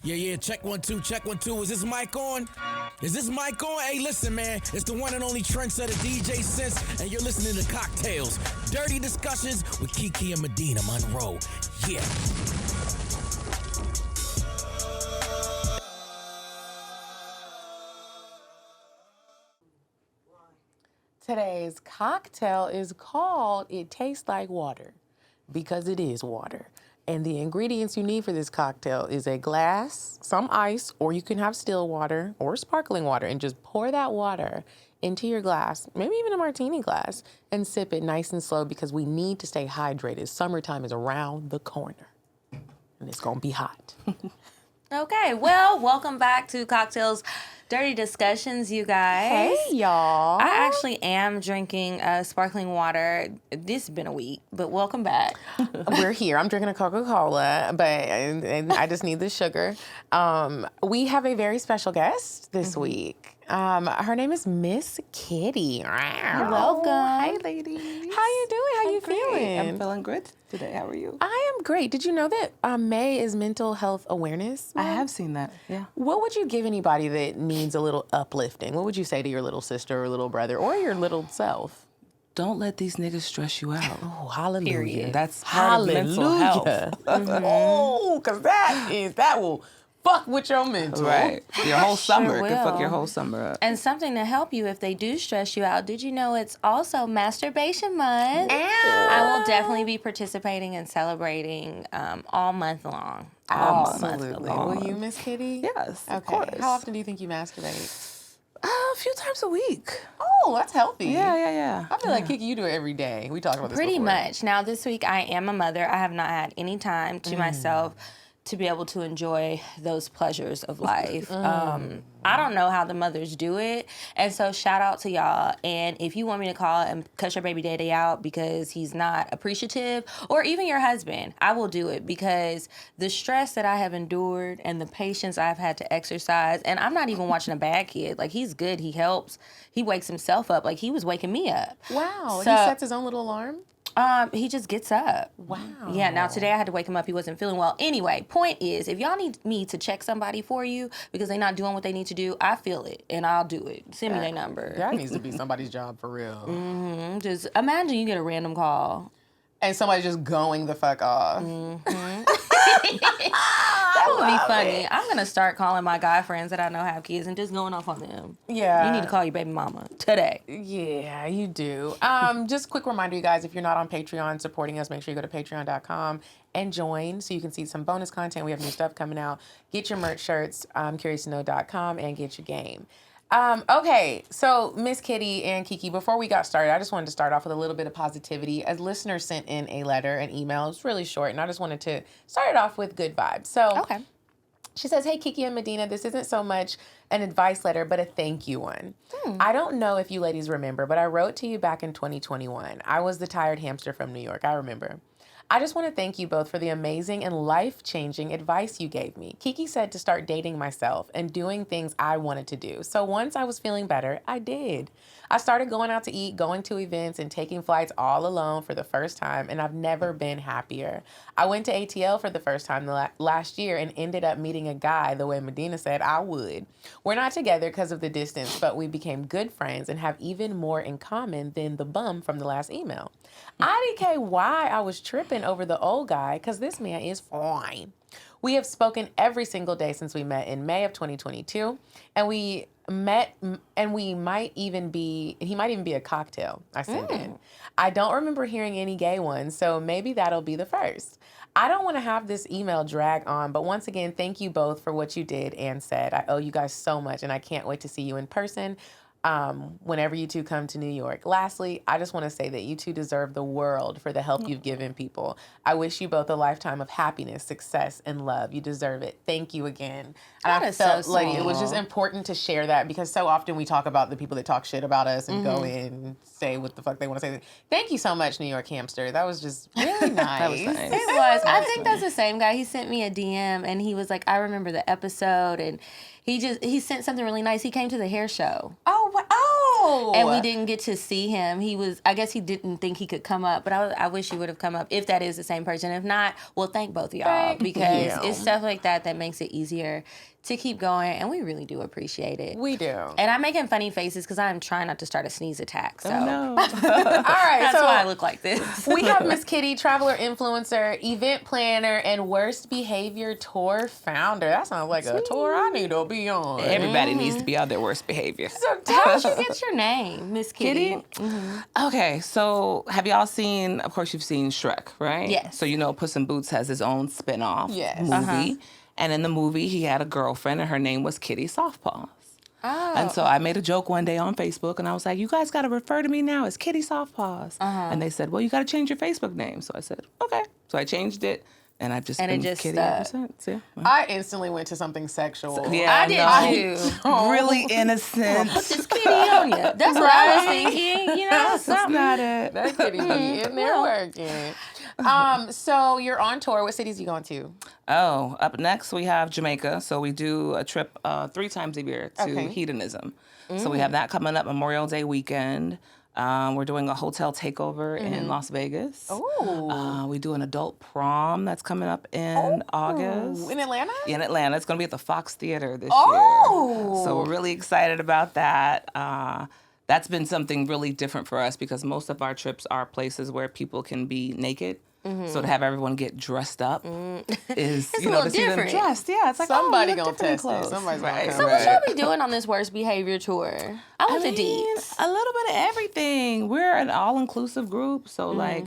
Yeah, check 1 2, check 1 2. Is this mic on? Is this mic on? Hey, listen, man. It's the one and only trendsetter DJ Sense, and you're listening to CockTales. Dirty discussions with Kiki and Medinah Monroe. Yeah. Today's cocktail is called It Tastes Like Water because it is water. And the ingredients you need for this cocktail is a glass, some ice, or you can have still water or sparkling water, and just pour that water into your glass, maybe even a martini glass, and sip it nice and slow because we need to stay hydrated. Summertime is around the corner, and it's gonna be hot. Okay, well, welcome back to CockTales Dirty Discussions, you guys. Hey, y'all. I actually am drinking sparkling water. This has been a week, but welcome back. We're here. I'm drinking a Coca-Cola, but and I just need the sugar. We have a very special guest this week. Her name is Miss Kitty. Welcome. Hi, ladies. How you doing? How you feeling? I'm feeling good today. How are you? I am great. Did you know that May is Mental Health Awareness I Month? have seen that. Yeah. What would you give anybody that needs a little uplifting? What would you say to your little sister or little brother or your little self? Don't let these niggas stress you out. Oh, hallelujah. Period. That's part of mental health. Oh, because that will fuck with your mental. Right. Your whole summer. It will. could fuck your whole summer up. And something to help you if they do stress you out. Did you know it's also Masturbation Month? I will definitely be participating and celebrating all month long. Absolutely. Will you, Miss Kitty? Yes, Okay. of course. How often do you think you masturbate? A few times a week. Oh, that's healthy. Yeah. I feel like Kiki, you do it every day. We talked about this Pretty before. much. Now, this week I am a mother. I have not had any time to myself to be able to enjoy those pleasures of life. I don't know how the mothers do it. And so shout out to y'all. And if you want me to call and cuss your baby daddy out because he's not appreciative, or even your husband, I will do it because the stress that I have endured and the patience I've had to exercise, and I'm not even watching a bad kid. Like, he's good. He helps. He wakes himself up. Like, he was waking me up. Wow. So- He sets his own little alarm? He just gets up. Wow. Yeah, now today I had to wake him up. He wasn't feeling well. Anyway, point is, if y'all need me to check somebody for you because they're not doing what they need to do, I feel it and I'll do it. Send me their number. That needs to be somebody's job for real. Just imagine you get a random call. And somebody just going the fuck off. That would be funny. I'm going to start calling my guy friends that I know have kids and just going off on them. Yeah. You need to call your baby mama today. Yeah, you do. Just a quick reminder, you guys, if you're not on Patreon supporting us, make sure you go to patreon.com and join so you can see some bonus content. We have new stuff coming out. Get your merch shirts, CuriousToKnow.com, and get your game. Okay, so Miss Kitty and Kiki, before we got started, I just wanted to start off with a little bit of positivity. As listeners sent in a letter, an email, it's really short, and I just wanted to start it off with good vibes. So Okay. she says, hey, Kiki and Medinah, this isn't so much an advice letter, but a thank you one. I don't know if you ladies remember, but I wrote to you back in 2021. I was the tired hamster from New York. I remember. I just want to thank you both for the amazing and life-changing advice you gave me. Kiki said to start dating myself and doing things I wanted to do. So once I was feeling better, I did. I started going out to eat, going to events, and taking flights all alone for the first time, and I've never been happier. I went to ATL for the first time last year and ended up meeting a guy the way Medinah said I would. We're not together because of the distance, but we became good friends and have even more in common than the bum from the last email. IDK why I was tripping over the old guy, because this man is fine. We have spoken every single day since we met in May of 2022, and he might even be a cocktail I sent in. I don't remember hearing any gay ones, so maybe that'll be the first. I don't want to have this email drag on, but once again, thank you both for what you did and said. I owe you guys so much, and I can't wait to see you in person whenever you two come to New York. Lastly, I just want to say that you two deserve the world for the help you've given people. I wish you both a lifetime of happiness, success, and love. You deserve it. Thank you again. And That I is felt so like sweet. it was just important to share that because so often we talk about the people that talk shit about us and go in and say what the fuck they want to say. Thank you so much, New York Hamster. That was just really nice. That was nice. It was. I think that's the same guy. He sent me a DM and he was like, I remember the episode, and he sent something really nice. He came to the hair show. Oh, Oh! And we didn't get to see him. I guess he didn't think he could come up, but I wish he would have come up if that is the same person. If not, well, thank both of y'all because it's stuff like that that makes it easier to keep going, and we really do appreciate it. We do. And I'm making funny faces because I'm trying not to start a sneeze attack. So All right, that's so why I look like this. we have Miss Kitty, traveler influencer, event planner, and worst behavior tour founder. That sounds like a tour I need to be on. Everybody needs to be on their worst behavior. So How did you get your name, Miss Kitty? Okay, so have y'all seen, of course you've seen Shrek, right? Yes. So you know Puss in Boots has his own spin-off Yes. movie. And in the movie, he had a girlfriend, and her name was Kitty Softpaws. Oh. And so I made a joke one day on Facebook, and I was like, you guys got to refer to me now as Kitty Softpaws. And they said, well, you got to change your Facebook name. So I said, okay. So I changed it, and I've just been Kitty ever since. Yeah. I instantly went to something sexual. Yeah, I did too. really innocent. Put this kitty on you. That's what I was thinking. You know, That's something. not it. That kitty be in there working. So you're on tour. What cities are you going to? Oh, up next we have Jamaica. So we do a trip 3 times a year to Hedonism. So we have that coming up Memorial Day weekend. We're doing a hotel takeover in Las Vegas. Oh. We do an adult prom that's coming up in August. In Atlanta? Yeah, in Atlanta. It's going to be at the Fox Theater this Oh. year. So we're really excited about that. That's been something really different for us because most of our trips are places where people can be naked. So to have everyone get dressed up is, It's a little to see them different. dressed. Yeah, it's like, Somebody you look gonna different in test it. clothes. Somebody's gonna come. So what y'all be doing on this worst behavior tour? I want the deets. A little bit of everything. We're an all-inclusive group. So, like,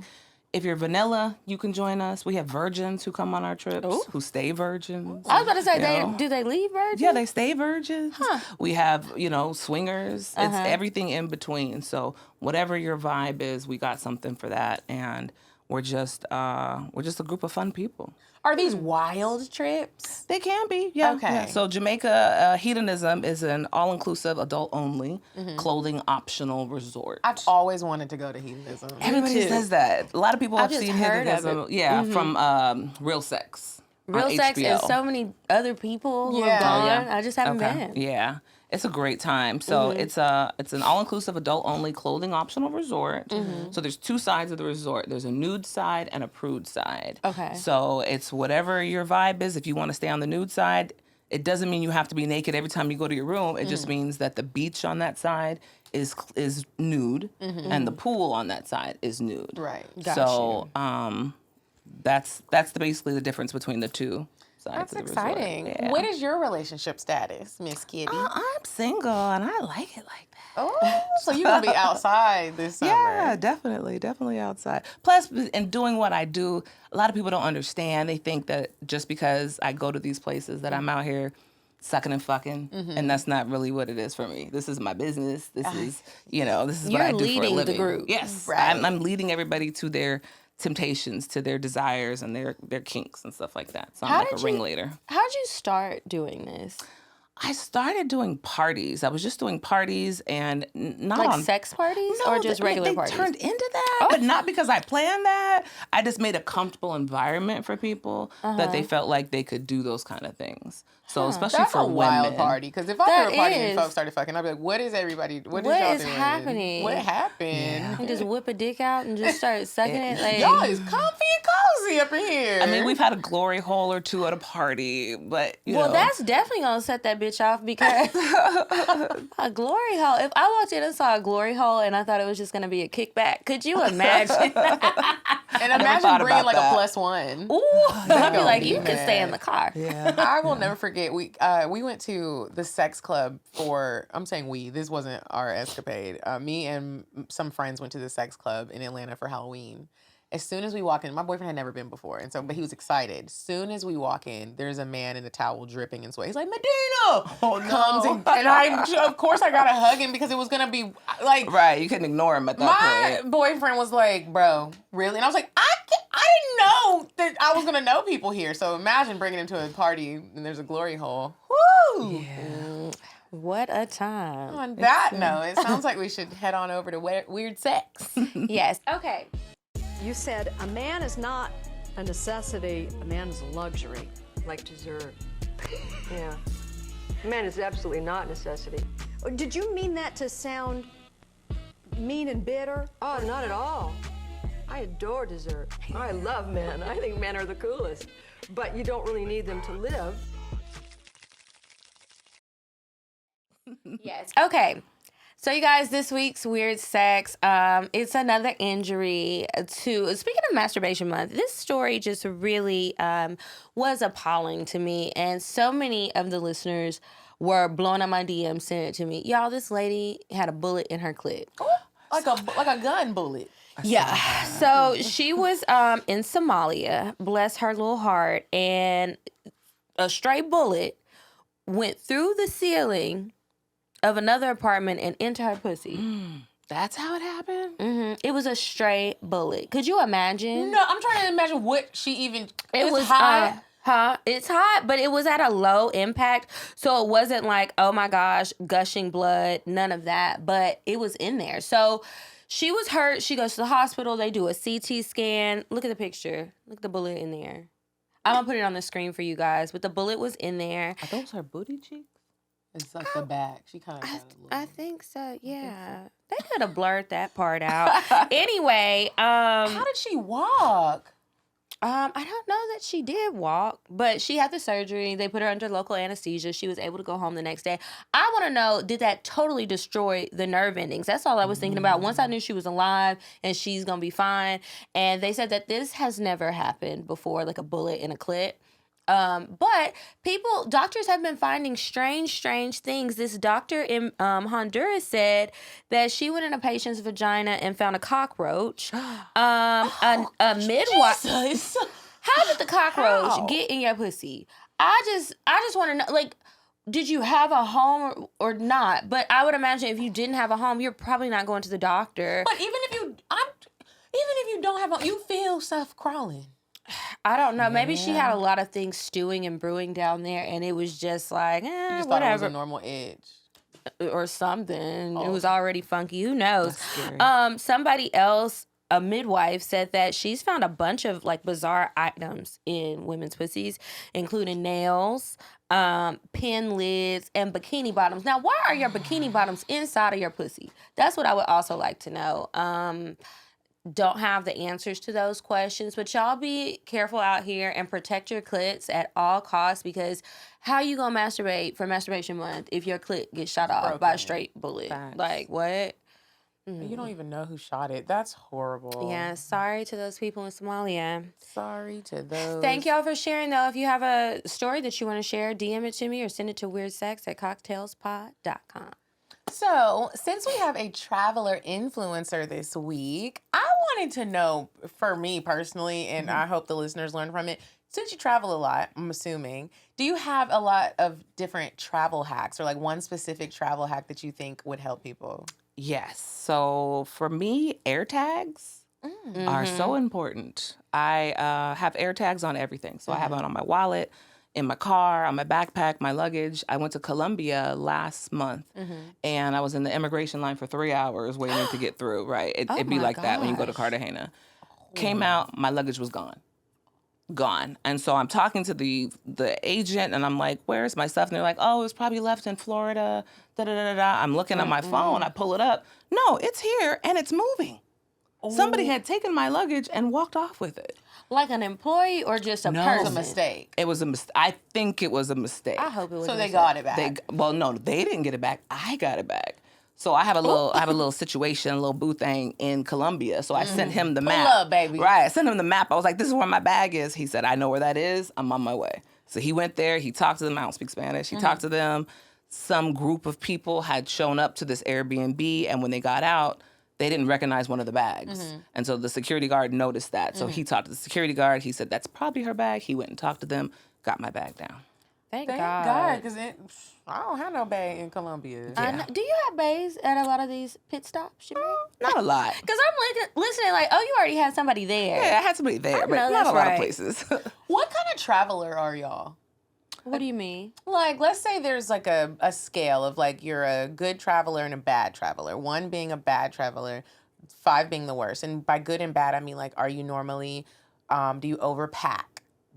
if you're vanilla, you can join us. We have virgins who come on our trips who stay virgins. I was about to say, You know? do they leave virgin? Yeah, they stay virgins. We have, swingers. It's everything in between. So whatever your vibe is, we got something for that. And we're just a group of fun people. Are these wild trips? They can be, yeah. Okay. Yeah. So Jamaica Hedonism is an all-inclusive, adult-only, clothing optional resort. I've always wanted to go to hedonism. Everybody says that. A lot of people have just seen heard of Hedonism. it. Yeah, from Real Sex. Real on sex HBO. and so many other people who Yeah. have gone. Yeah. I just haven't been. Yeah. It's a great time. So it's an all-inclusive, adult-only, clothing optional resort. So there's 2 sides of the resort. There's a nude side and a prude side. Okay. So it's whatever your vibe is. If you want to stay on the nude side, it doesn't mean you have to be naked every time you go to your room. It just means that the beach on that side is nude, and the pool on that side is nude. Right. So that's basically the difference between the 2. That's exciting. Yeah. What is your relationship status, Miss Kitty? I'm single and I like it like that. Oh, so you're going to be outside this summer. Yeah, definitely outside. Plus, in doing what I do, a lot of people don't understand. They think that just because I go to these places that I'm out here sucking and fucking, and that's not really what it is for me. This is my business. This is what I do for a leading the living. group. Yes, Right. I'm leading everybody to their temptations, to their desires and their kinks and stuff like that. So I'm like a ringleader. How'd you start doing this? I started doing parties. I was just doing parties and not Like on sex parties No, or just regular they parties? turned into that, but not because I planned that. I just made a comfortable environment for people that they felt like they could do those kind of things. So especially That's for a wild women. party. Because if I That threw a party and is. folks started fucking, I'd be like, what is everybody, what What y'all is doing? happening? What happened? You just whip a dick out and just start sucking it? Like, Y'all is comfy and cozy up in here. I mean, we've had a glory hole or 2 at a party, but you well, know. that's definitely going to set that bitch off because a glory hole. If I walked in and saw a glory hole and I thought it was just going to be a kickback, could you imagine? And never imagine thought bringing about like that. a +1. Ooh, I'd be gonna like, be you can stay in mad. the car. Yeah. I will never forget. We went to the sex club for. I'm saying we. This wasn't our escapade. Me and some friends went to the sex club in Atlanta for Halloween. As soon as we walk in, my boyfriend had never been before, and so but he was excited. As soon as we walk in, there's a man in a towel dripping in sweat. He's like, Medinah! Comes and I of course I gotta hug him because it was gonna be like Right, you couldn't ignore him at that my point. boyfriend was like, bro, really? And I was like, I didn't know that I was gonna know people here. So imagine bringing him to a party and there's a glory hole. Woo! What a time. On that note, it sounds like we should head on over to weird sex. Yes. Okay. You said a man is not a necessity, a man is a luxury. Like dessert. Yeah. Man is absolutely not necessity. Did you mean that to sound mean and bitter? Oh, not at all. I adore dessert. I love men. I think men are the coolest. But you don't really need them to live. Yes. Okay. So you guys, this week's Weird Sex, it's another injury to, speaking of masturbation month, this story just really was appalling to me. And so many of the listeners were blowing up my DM, sending it to me. Y'all, this lady had a bullet in her clit. Like a gun bullet. Yeah. So she was in Somalia, bless her little heart, and a stray bullet went through the ceiling of another apartment and into her pussy. That's how it happened? It was a stray bullet. Could you imagine? No, I'm trying to imagine what she even. It was hot. It's hot, but it was at a low impact, so it wasn't like, oh my gosh, gushing blood, none of that. But it was in there. So she was hurt. She goes to the hospital. They do a CT scan. Look at the picture. Look at the bullet in there. I'm gonna put it on the screen for you guys. But the bullet was in there. Are those her booty cheeks? It's like the back. She kind of got a little. I think so. Yeah, they could have blurred that part out. Anyway, How did she walk? I don't know that she did walk, but she had the surgery. They put her under local anesthesia. She was able to go home the next day. I want to know, did that totally destroy the nerve endings? That's all I was thinking about. Once I knew she was alive and she's going to be fine. And they said that this has never happened before, like a bullet in a clit. But doctors have been finding strange things. This doctor in Honduras said that she went in a patient's vagina and found a cockroach. A midwife. Jesus. How did the cockroach get in your pussy? I just want to know, like, did you have a home or not? But I would imagine if you didn't have a home, you're probably not going to the doctor. But even if you don't have a, you feel stuff crawling. I don't know. Maybe she had a lot of things stewing and brewing down there, and it was just like, You just whatever. thought it was a normal edge. Or something. It was already funky. Who knows? That's scary. Somebody else, a midwife, said that she's found a bunch of like bizarre items in women's pussies, including nails, pin lids, and bikini bottoms. Now, why are your bikini bottoms inside of your pussy? That's what I would also like to know. Don't have the answers to those questions, but y'all be careful out here and protect your clits at all costs, because how you gonna masturbate for masturbation month if your clit gets shot off by a straight bullet? Facts. Like, what? You don't even know who shot it. That's horrible. Yeah, sorry to those people in Somalia. Sorry to those. Thank y'all for sharing, though. If you have a story that you want to share, DM it to me or send it to weirdsex@cocktailspod.com. So, since we have a traveler influencer this week, I wanted to know, for me personally, and I hope the listeners learn from it, since you travel a lot, I'm assuming, do you have a lot of different travel hacks, or like one specific travel hack that you think would help people? Yes. So for me, air tags are so important. I have air tags on everything. So I have it on my wallet, in my car, on my backpack, my luggage. I went to Colombia last month, and I was in the immigration line for 3 hours waiting to get through, right? It'd be like that when you go to Cartagena. Came out, my luggage was gone. And so I'm talking to the agent, and I'm like, where's my stuff? And they're like, oh, it was probably left in Florida, da-da-da-da-da. I'm looking at my phone, I pull it up. No, it's here, and it's moving. Somebody had taken my luggage and walked off with it. Like an employee or just a It was person? a mistake. It was a mistake. I think it was a mistake. I hope it was So a they mistake. got it back. No, they didn't get it back. I got it back. So I have a little situation, a little boo thing in Colombia. So I sent him the map. up, baby. Right. I sent him the map. I was like, this is where my bag is. He said, I know where that is. I'm on my way. So he went there. He talked to them. I don't speak Spanish. He talked to them. Some group of people had shown up to this Airbnb, and when they got out, they didn't recognize one of the bags. And so the security guard noticed that. So he talked to the security guard. He said, that's probably her bag. He went and talked to them, got my bag down. Thank Thank God. God, because I don't have no bag in Colombia. I know. Do you have bays at a lot of these pit stops, Shamir? Not a lot. Because I'm listening like, oh, you already had somebody there. Yeah, I had somebody there, but know, not that's a lot right. of places. What kind of traveler are y'all? What do you mean? Like, let's say there's like a scale of like you're a good traveler and a bad traveler. 1 being a bad traveler, 5 being the worst. And by good and bad, I mean like, are you normally, do you overpack?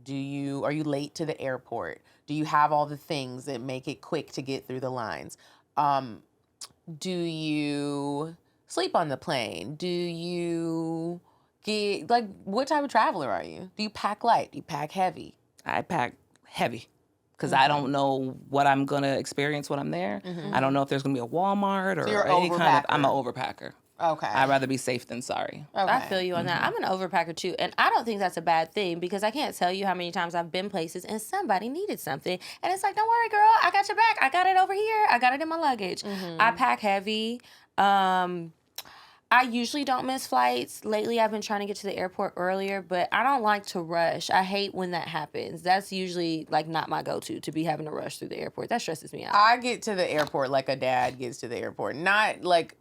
Are you late to the airport? Do you have all the things that make it quick to get through the lines? Do you sleep on the plane? Do you get, like, what type of traveler are you? Do you pack light? Do you pack heavy? I pack heavy because I don't know what I'm going to experience when I'm there. I don't know if there's going to be a Walmart or you're any kind of... I'm an overpacker. overpacker. Okay. I'd rather be safe than sorry. Okay. I feel you on that. I'm an overpacker too, and I don't think that's a bad thing because I can't tell you how many times I've been places and somebody needed something, and it's like, don't worry, girl, I got your back. I got it over here. I got it in my luggage. I pack heavy. I usually don't miss flights. Lately, I've been trying to get to the airport earlier, but I don't like to rush. I hate when that happens. That's usually like not my go-to, to be having to rush through the airport. That stresses me out. I get to the airport like a dad gets to the airport. Not like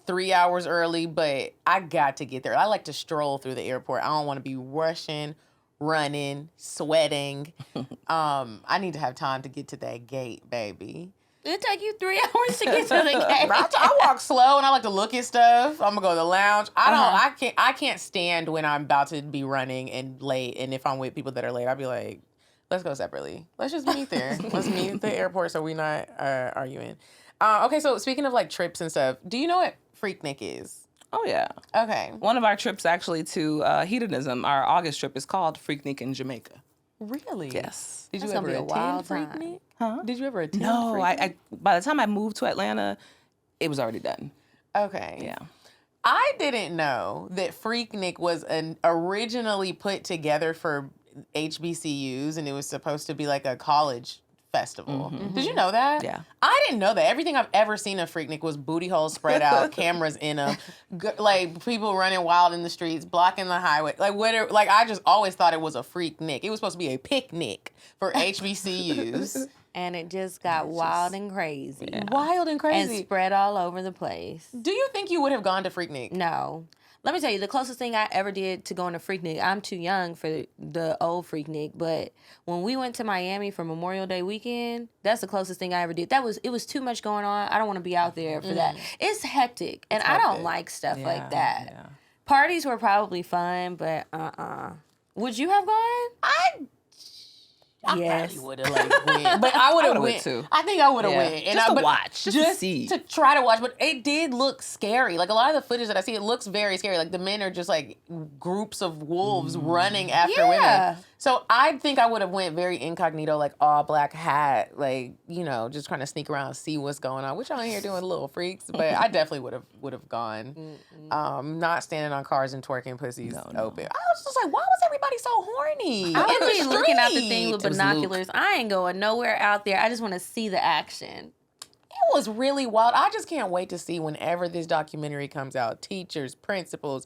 3 hours early, but I got to get there. I like to stroll through the airport. I don't want to be rushing, running, sweating. I need to have time to get to that gate, baby. It'll take you 3 hours to get to the gate. I walk slow and I like to look at stuff. I'm gonna go to the lounge. I can't stand when I'm about to be running and late. And if I'm with people that are late, I'll be like, let's go separately. Let's just meet there. Let's meet at the airport so we not arguing. Okay, so speaking of like trips and stuff, do you know what Freaknik is? Oh, yeah. Okay. One of our trips actually to hedonism, our August trip, is called Freaknik in Jamaica. Really? Yes. Did That's you gonna ever be a wild attend time. Freaknik? Huh? Did you ever attend No, Freaknik? I by the time I moved to Atlanta, it was already done. Okay. Yeah. I didn't know that Freaknik was originally put together for HBCUs and it was supposed to be like a college festival. Did you know that? Yeah. I didn't know that. Everything I've ever seen of Freaknik was booty holes spread out, cameras in them, like people running wild in the streets, blocking the highway. Like whatever. Like I just always thought it was a Freaknik. It was supposed to be a picnic for HBCUs. And it just got wild and crazy. Wild and And crazy. spread all over the place. Do you think you would have gone to Freaknik? No. Let me tell you, the closest thing I ever did to going to Freaknik, I'm too young for the old Freaknik, but when we went to Miami for Memorial Day weekend, that's the closest thing I ever did. It was too much going on. I don't want to be out there for that. It's hectic, and I don't like stuff like that. Yeah. Parties were probably fun, but Would you have gone? I Yes. probably would have like went, but I would have would've went went too. I think I would have Yeah. went, Just to but watch, just to see. to try to watch. But it did look scary. Like a lot of the footage that I see, it looks very scary. Like the men are just like groups of wolves running after women. So I think I would have went very incognito, like all black hat, like just trying to sneak around and see what's going on. Which y'all in here doing little freaks, but I definitely would have gone. Not standing on cars and twerking pussies open. I was just like, why was everybody so horny? I would in be the looking out the thing with street? binoculars. I ain't going nowhere out there. I just want to see the action. It was really wild. I just can't wait to see whenever this documentary comes out. Teachers, principals,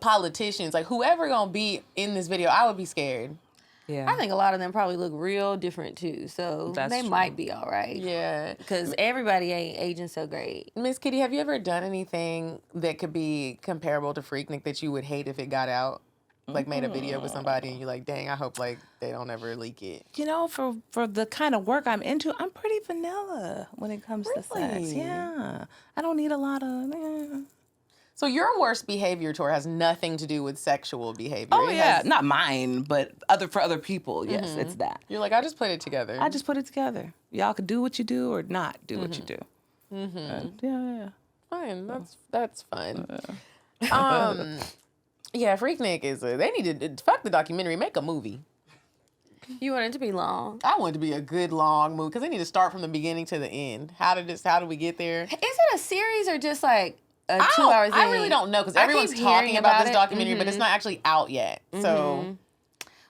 politicians, like whoever gonna be in this video, I would be scared. Yeah. I think a lot of them probably look real different too, so That's they true. might be all right. Yeah. Because everybody ain't aging so great. Miss Kitty, have you ever done anything that could be comparable to Freaknik that you would hate if it got out? Like made a video with somebody and you're like, dang, I hope like they don't ever leak it. For the kind of work I'm into, I'm pretty vanilla when it comes to sex. Really? Yeah. I don't need a lot of... So your worst behavior tour has nothing to do with sexual behavior. Oh, It yeah. has- Not mine, but for other people. Yes, it's that. You're like, I just put it together. I just put it together. Y'all could do what you do or not do what you do. Yeah. Fine. That's fun. Yeah, Freaknik is they need to fuck the documentary, make a movie. You want it to be long. I want it to be a good long movie because they need to start from the beginning to the end. How did we get there? Is it a series or just like a 2 hour thing? I really don't know because I everyone's keep talking hearing about about this it. documentary, but it's not actually out yet. So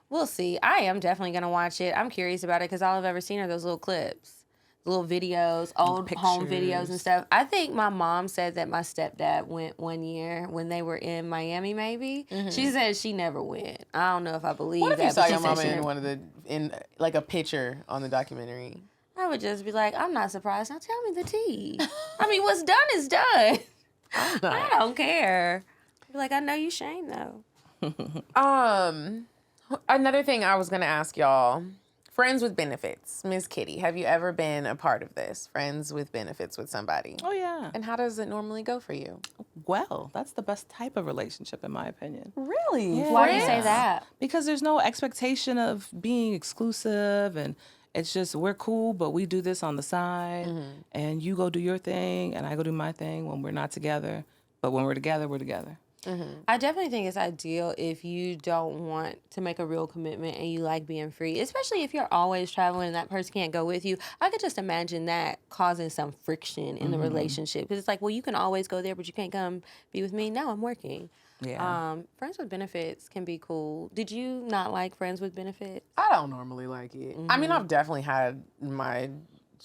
We'll see. I am definitely going to watch it. I'm curious about it because all I've ever seen are those little clips. Little videos, old home videos and stuff. I think my mom said that my stepdad went one year when they were in Miami, maybe. She said she never went. I don't know if I believe what if that. you saw but she your said mama she in never- in like a picture on the documentary? I would just be like, I'm not surprised. Now tell me the tea. I mean, what's done is done. I don't care. Be like, I know you shame though. Another thing I was gonna ask y'all. Friends with benefits. Miss Kitty, have you ever been a part of this? Friends with benefits with somebody? Oh, yeah. And how does it normally go for you? Well, that's the best type of relationship, in my opinion. Really? Yeah. Why do you say that? Because there's no expectation of being exclusive and It's just we're cool, but we do this on the side, and you go do your thing, and I go do my thing when we're not together. But when we're together, we're together. I definitely think it's ideal if you don't want to make a real commitment and you like being free, especially if you're always traveling and that person can't go with you. I could just imagine that causing some friction in the relationship. Because it's like, well, you can always go there, but you can't come be with me. No, I'm working. Yeah. Friends with benefits can be cool. Did you not like friends with benefits? I don't normally like it. I mean, I've definitely had my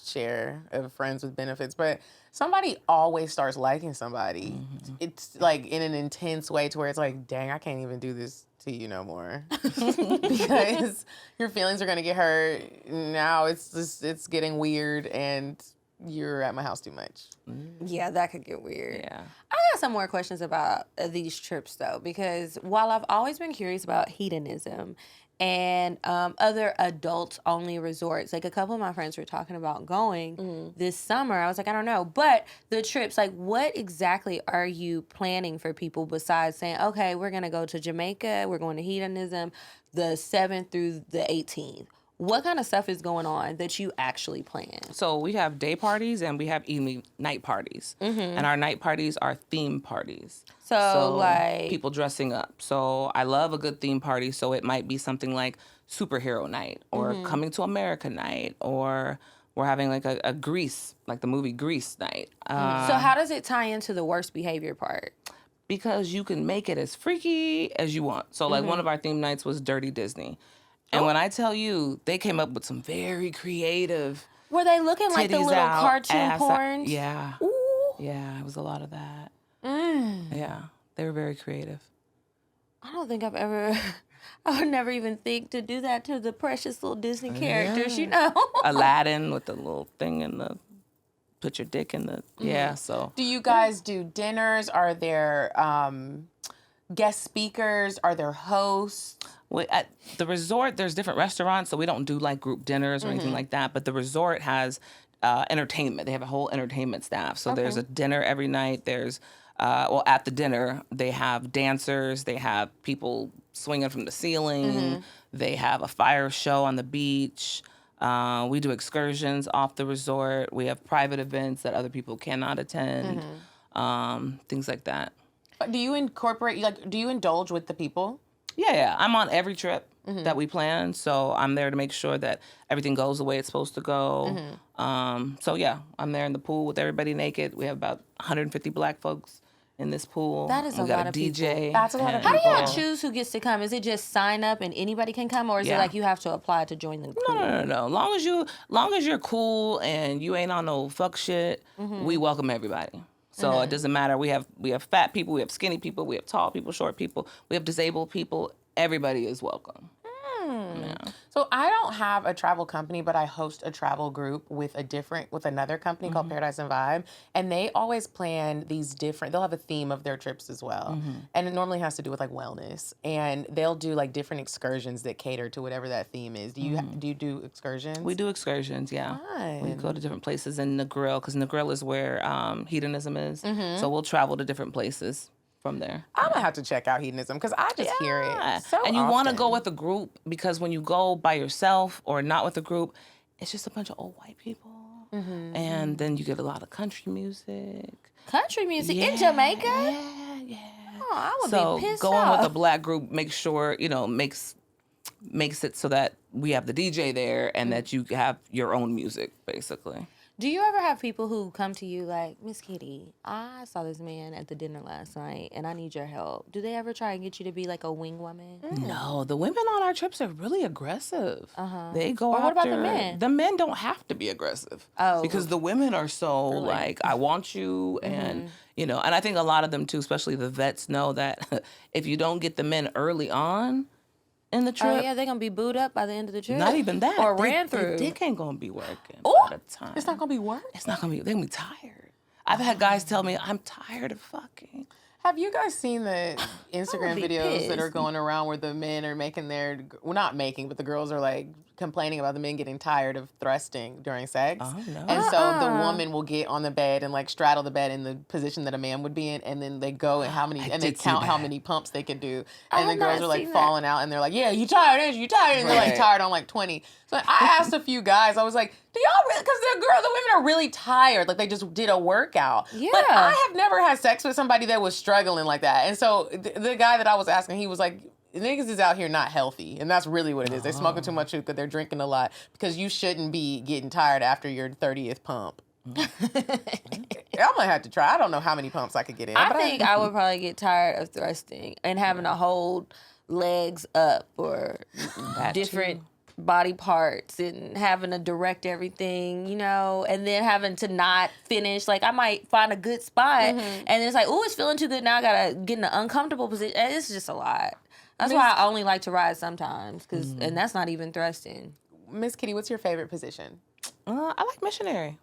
share of friends with benefits, but somebody always starts liking somebody. It's like in an intense way to where it's like, dang, I can't even do this to you no more because your feelings are gonna get hurt. Now it's getting weird and you're at my house too much. Yeah, that could get weird. Yeah. I got some more questions about these trips, though, because while I've always been curious about hedonism and other adult-only resorts, like a couple of my friends were talking about going this summer. I was like, I don't know. But the trips, like, what exactly are you planning for people besides saying, okay, we're going to go to Jamaica, we're going to hedonism the 7th through the 18th? What kind of stuff is going on that you actually plan? So we have day parties and we have evening night parties. And our night parties are theme parties. So like people dressing up. So I love a good theme party. So it might be something like superhero night or coming to America night, or we're having like a Grease, like the movie Grease night. So how does it tie into the worst behavior part? Because you can make it as freaky as you want. So like one of our theme nights was Dirty Disney. And when I tell you, they came up with some very creative. Were they looking like the titties little out, cartoon ass out. porn? Yeah. Ooh. Yeah, it was a lot of that. Yeah, they were very creative. I don't think I would never even think to do that to the precious little Disney characters, you know? Aladdin with the little thing in the, put your dick in the, yeah, so. Do you guys do dinners? Are there guest speakers? Are there hosts? At the resort, there's different restaurants, so we don't do like group dinners or anything like that. But the resort has entertainment. They have a whole entertainment staff. So there's a dinner every night. There's, at the dinner, they have dancers. They have people swinging from the ceiling. They have a fire show on the beach. We do excursions off the resort. We have private events that other people cannot attend. Things like that. Do you incorporate, do you indulge with the people? Yeah. I'm on every trip that we plan, so I'm there to make sure that everything goes the way it's supposed to go. So yeah, I'm there in the pool with everybody naked. We have about 150 black folks in this pool. That is a got lot a of DJ. people. That's a lot of How do people. y'all choose who gets to come? Is it just sign up and anybody can come, or is it Yeah. like you have to apply to join the pool? No. Long as you're cool and you ain't on no fuck shit, we welcome everybody. So it doesn't matter. We have fat people, we have skinny people, we have tall people, short people, we have disabled people. Everybody is welcome. Yeah. So I don't have a travel company, but I host a travel group with another company called Paradise and Vibe, and they always plan these different. They'll have a theme of their trips as well, and it normally has to do with like wellness, and they'll do like different excursions that cater to whatever that theme is. Do you do excursions? We do excursions, yeah. Fun. We go to different places in Negril, because Negril is where hedonism is. So we'll travel to different places from there. I'm gonna have to check out hedonism because I just hear it so and you want to often. go with a group, because when you go by yourself or not with a group, it's just a bunch of old white people. And then you get a lot of country music. Country music in Jamaica? Yeah. Oh, I would So be pissed going off. with a black group, make sure, makes it so that we have the DJ there and that you have your own music, basically. Do you ever have people who come to you like, Miss Kitty, I saw this man at the dinner last night and I need your help? Do they ever try and get you to be like a wing woman? No, the women on our trips are really aggressive. They go Or what about the after- men? The men don't have to be aggressive. Oh. Because the women are so like, I want you, and and I think a lot of them too, especially the vets, know that if you don't get the men early on in the trip, Oh, yeah, they're going to be booed up by the end of the trip? not even that. Or they, ran through. Their dick ain't gonna be working by the time. It's not gonna be work. It's not gonna be. They're gonna be tired. I've had guys tell me, I'm tired of fucking. Have you guys seen the Instagram be videos that are pissed. going around where the men are making not making, but the girls are like complaining about the men getting tired of thrusting during sex. Oh, no. And so the woman will get on the bed and like straddle the bed in the position that a man would be in, and then they go and they count how many pumps they could do, and the girls are like falling out, and they're like, "Yeah, you tired, ain't you? You tired?" And they're like tired on like 20. So I asked a few guys, I was like, "Do y'all really?" Because the women are really tired, like they just did a workout. Yeah. But I have never had sex with somebody that was struggling like that, and so the guy that I was asking, he was like, niggas is out here not healthy, and that's really what it is. They're smoking too much hookah, they're drinking a lot, because you shouldn't be getting tired after your 30th pump. I might have to try. I don't know how many pumps I could get in. I think I would probably get tired of thrusting and having to hold legs up or different body parts and having to direct everything, you know, and then having to not finish. Like, I might find a good spot, and then it's like, oh, it's feeling too good. Now I gotta get in an uncomfortable position. It's just a lot. That's why I only like to ride sometimes, and that's not even thrusting. Miss Kitty, what's your favorite position? I like missionary.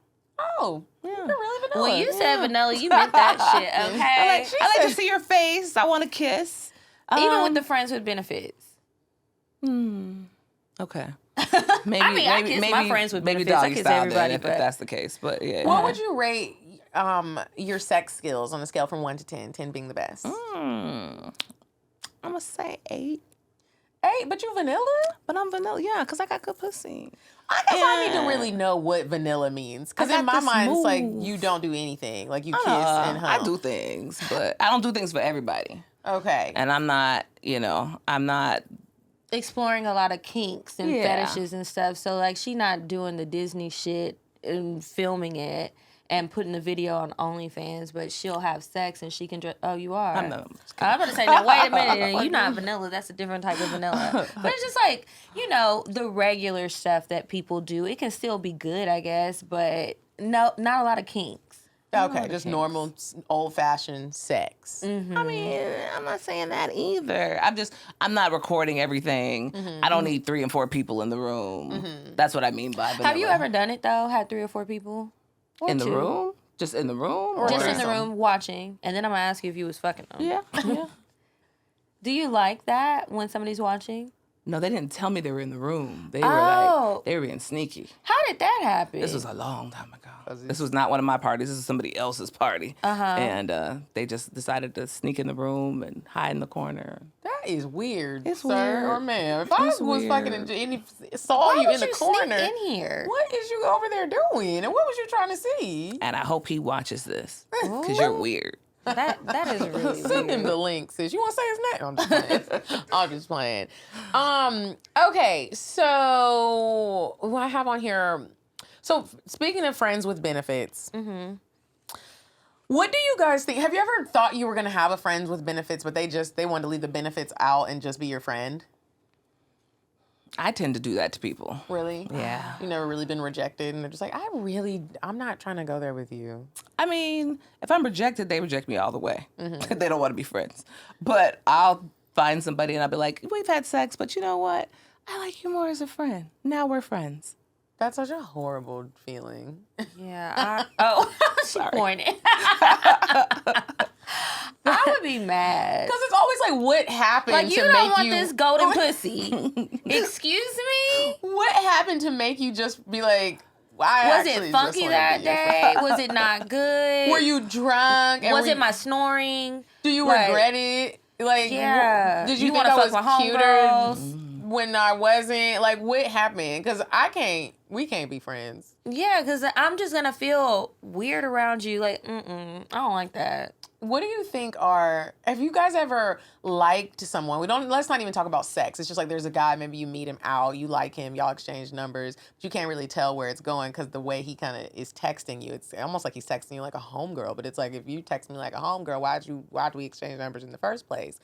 Oh, yeah. You're really vanilla. When you said vanilla, you meant that shit, okay? I like to see your face. I want to kiss. Even with the friends with benefits. Okay. Maybe, I kiss my friends with benefits. I kiss everybody, if that's the case. But yeah. What would you rate your sex skills on a scale from 1 to 10, 10 being the best? I'm going to say 8. 8, but you vanilla? But I'm vanilla, yeah, because I got good pussy. I guess I need to really know what vanilla means. Because in my mind, it's like you don't do anything. Like you kiss and hump. I do things, but I don't do things for everybody. Okay. And I'm not, I'm not exploring a lot of kinks and fetishes and stuff. So, like, she not doing the Disney shit and filming it and putting the video on OnlyFans, but she'll have sex and she can oh, you are? I'm not. I'm about to say, now, wait a minute. You're not vanilla. That's a different type of vanilla. But it's just like, the regular stuff that people do. It can still be good, I guess, but not a lot of kinks. Okay, just normal, old-fashioned sex. I mean, I'm not saying that either. I'm not recording everything. I don't need 3 and 4 people in the room. That's what I mean by vanilla. Have you ever done it, though? Had 3 or 4 people? Or in 2? the room? Just in the room? Or just in the room watching. And then I'm going to ask you if you was fucking them. Yeah. Do you like that when somebody's watching? No, they didn't tell me they were in the room. They were they were being sneaky. How did that happen? This was a long time ago. This was not one of my parties. This is somebody else's party. And they just decided to sneak in the room and hide in the corner. That is weird, it's sir weird. Or ma'am. If I was fucking and saw you in the corner, sneak in here? What is you over there doing? And what was you trying to see? And I hope he watches this because you're weird. That is really Send him the link, sis. You want to say his name? I'm just playing. Okay, so what I have on here. So speaking of friends with benefits, what do you guys think? Have you ever thought you were going to have a friends with benefits, but they wanted to leave the benefits out and just be your friend? I tend to do that to people. Really? Yeah. You never really been rejected, and they're just like, I'm not trying to go there with you. I mean, if I'm rejected, they reject me all the way. They don't want to be friends. But I'll find somebody and I'll be like, we've had sex, but you know what? I like you more as a friend. Now we're friends. That's such a horrible feeling. Yeah. She pointed. I would be mad. Because it's always like, what happened like, to make you... you don't want this golden pussy. Excuse me? What happened to make you just be like, was it funky that day? Was it not good? Were you drunk? Was it my snoring? Do you regret it? Like, yeah. Did you think want to I fuck was my cuter when I wasn't? Like, what happened? Because we can't be friends. Yeah, because I'm just going to feel weird around you. Like, I don't like that. What do you think have you guys ever liked someone? Let's not even talk about sex. It's just like there's a guy, maybe you meet him out, you like him, y'all exchange numbers, but you can't really tell where it's going because the way he kind of is texting you, it's almost like he's texting you like a homegirl, but it's like, if you text me like a homegirl, why'd we exchange numbers in the first place?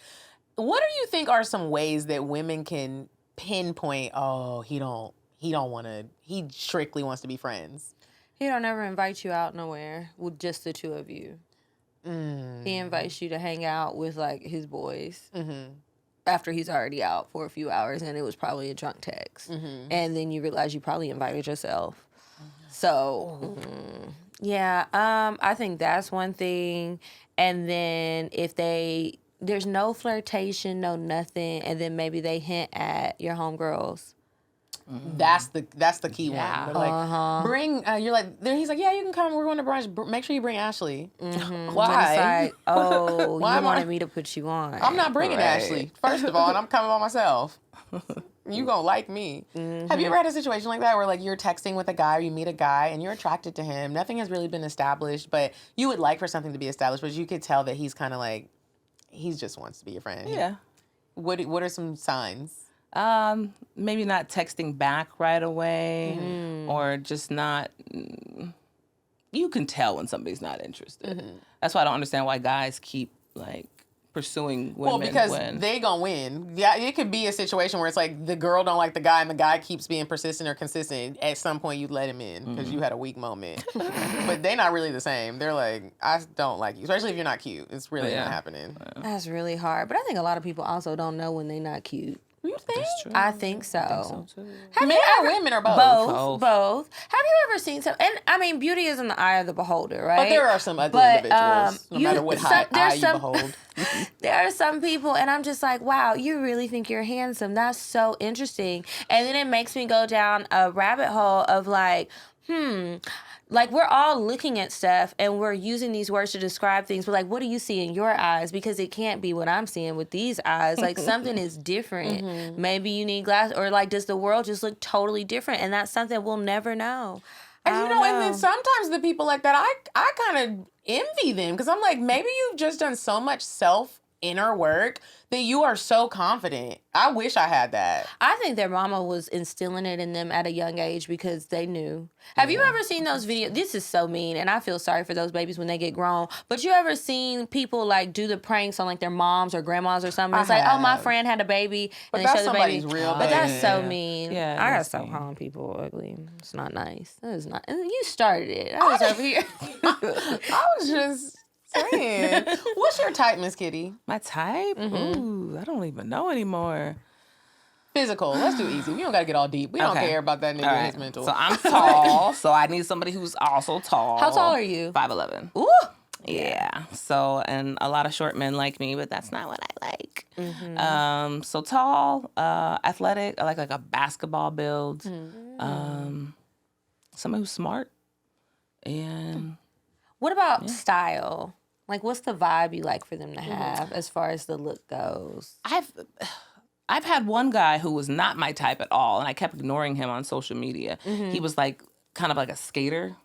What do you think are some ways that women can pinpoint, he strictly wants to be friends? He don't ever invite you out nowhere with just the two of you. He invites you to hang out with, like, his boys after he's already out for a few hours, and it was probably a drunk text. And then you realize you probably invited yourself. So, yeah, I think that's one thing. And then if there's no flirtation, no nothing, and then maybe they hint at your homegirls. That's the key one. They're like, bring. You're like, then he's like, yeah, you can come. We're going to brunch. Make sure you bring Ashley. Why? It's like, oh, Why you am wanted I- me to put you on. I'm not bringing Ashley. First of all, and I'm coming by myself. You gonna like me. Have you ever had a situation like that where like you're texting with a guy or you meet a guy and you're attracted to him? Nothing has really been established, but you would like for something to be established, but you could tell that he's kind of like, he just wants to be your friend. Yeah. What are some signs? Maybe not texting back right away, or just not. You can tell when somebody's not interested. That's why I don't understand why guys keep like pursuing women. Well, because when they gonna win. Yeah, it could be a situation where it's like the girl don't like the guy and the guy keeps being persistent or consistent. At some point, you let him in because you had a weak moment. But they're not really the same. They're like, I don't like you, especially if you're not cute. It's really not happening. That's really hard. But I think a lot of people also don't know when they're not cute. You think? I think so. Men or women or both? Both. Have you ever seen some? And I mean, beauty is in the eye of the beholder, right? But there are some ugly individuals, no matter what eye you behold. There are some people, and I'm just like, wow, you really think you're handsome? That's so interesting. And then it makes me go down a rabbit hole of like, like we're all looking at stuff and we're using these words to describe things, but like, what do you see in your eyes? Because it can't be what I'm seeing with these eyes. Like something is different. Maybe you need glasses, or like, does the world just look totally different? And that's something we'll never know. And you know, and then sometimes the people like that, I kind of envy them because I'm like, maybe you've just done so much inner work that you are so confident. I wish I had that. I think their mama was instilling it in them at a young age because they knew. Have you ever seen those videos? This is so mean, and I feel sorry for those babies when they get grown. But you ever seen people like do the pranks on like their moms or grandmas or something? It's like, oh, my friend had a baby, But and they that's show the baby. somebody's real But that's baby. so mean. Yeah, I gotta that's stop mean. calling people ugly. It's not nice. That is not. And you started it. I was over here. I was just saying. What's your type, Miss Kitty? my type. Ooh, I don't even know anymore. Physical. Let's do easy. We don't gotta get all deep. We don't Okay. care about that nigga All and his right. mental. So I'm tall, so I need somebody who's also tall. How tall are you? 5'11". Ooh. Yeah. So, and a lot of short men like me, but that's not what I like. So tall, athletic. I like a basketball build. Somebody who's smart. And What about style? Like, what's the vibe you like for them to have as far as the look goes? I've had one guy who was not my type at all, and I kept ignoring him on social media. He was like kind of like a skater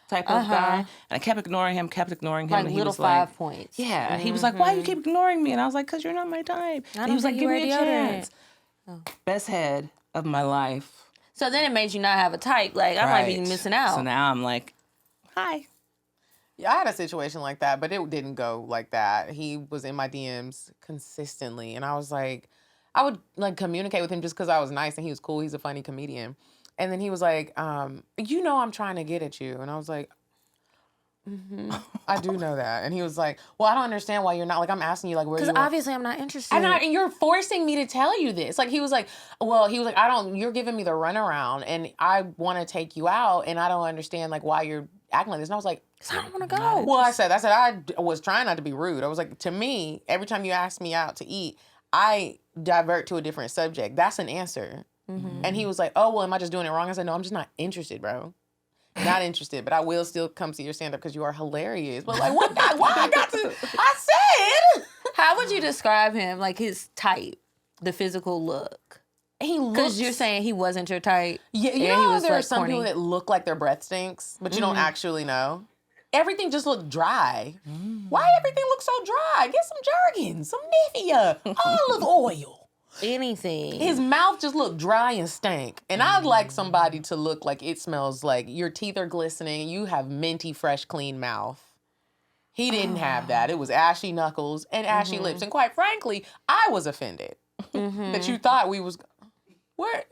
type of guy, and I kept ignoring him. Like and he little was 5 points. Yeah, he was like, "Why you keep ignoring me?" And I was like, "Cause you're not my type." And he was like, think you "Give me a wear deodorant." chance." Best head of my life. So then it made you not have a type. Like, I might be Right. missing out. So now I'm like, "Hi." Yeah, I had a situation like that, but it didn't go like that. He was in my DMs consistently, and I was like, I would like communicate with him just because I was nice and he was cool. He's a funny comedian. And then he was like, you know I'm trying to get at you. And I was like, I do know that. And he was like, well, I don't understand why you're not, like, I'm asking you, like, where you Because are. obviously I'm not interested. And you're forcing me to tell you this. Like, he was like, you're giving me the runaround, and I want to take you out, and I don't understand, like, why you're acting like this. And I was like, I don't want to go. well, I said I was trying not to be rude. I was like, to me, every time you ask me out to eat, I divert to a different subject. That's an answer. And he was like, oh, well, am I just doing it wrong? I said, no, I'm just not interested, bro. Not interested, but I will still come see your stand-up because you are hilarious. But like, why I got to, I said. How would you describe him, like his type, the physical look? He looks. Because you're saying he wasn't your type. Yeah, you and know he how was there are like some corny. people that look like their breath stinks, but you don't actually know? Everything just looked dry. Why everything look so dry? Get some Jergens, some Nivea, olive oil. Anything. His mouth just looked dry and stank. And I'd like somebody to look like it smells like your teeth are glistening, you have minty, fresh, clean mouth. He didn't have that. It was ashy knuckles and ashy lips. And quite frankly, I was offended that you thought we was... What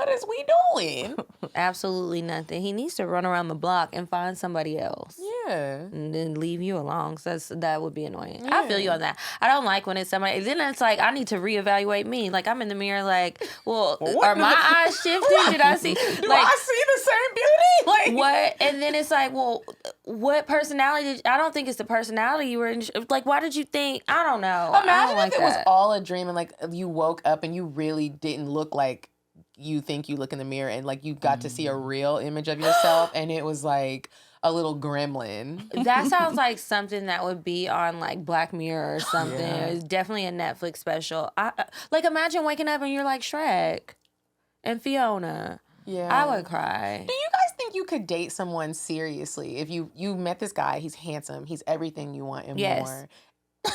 is we doing? Absolutely nothing. He needs to run around the block and find somebody else. Yeah. And then leave you alone. So that would be annoying. I feel you on that. I don't like when it's somebody. Then it's like, I need to reevaluate me. Like, I'm in the mirror like, well, are my eyes shifting? Did I see? Do I see the same beauty? Like, what? And then it's like, well, what personality I don't think it's the personality you were in. Like, why did you think? I don't know. Imagine like if it was all a dream and like you woke up and you really didn't look like you think you look in the mirror and like you got to see a real image of yourself and it was like a little gremlin. That sounds like something that would be on like Black Mirror or something. It's definitely a Netflix special. Like imagine waking up and you're like Shrek and Fiona. Yeah. I would cry. Do you guys think you could date someone seriously if you met this guy, he's handsome, he's everything you want and more.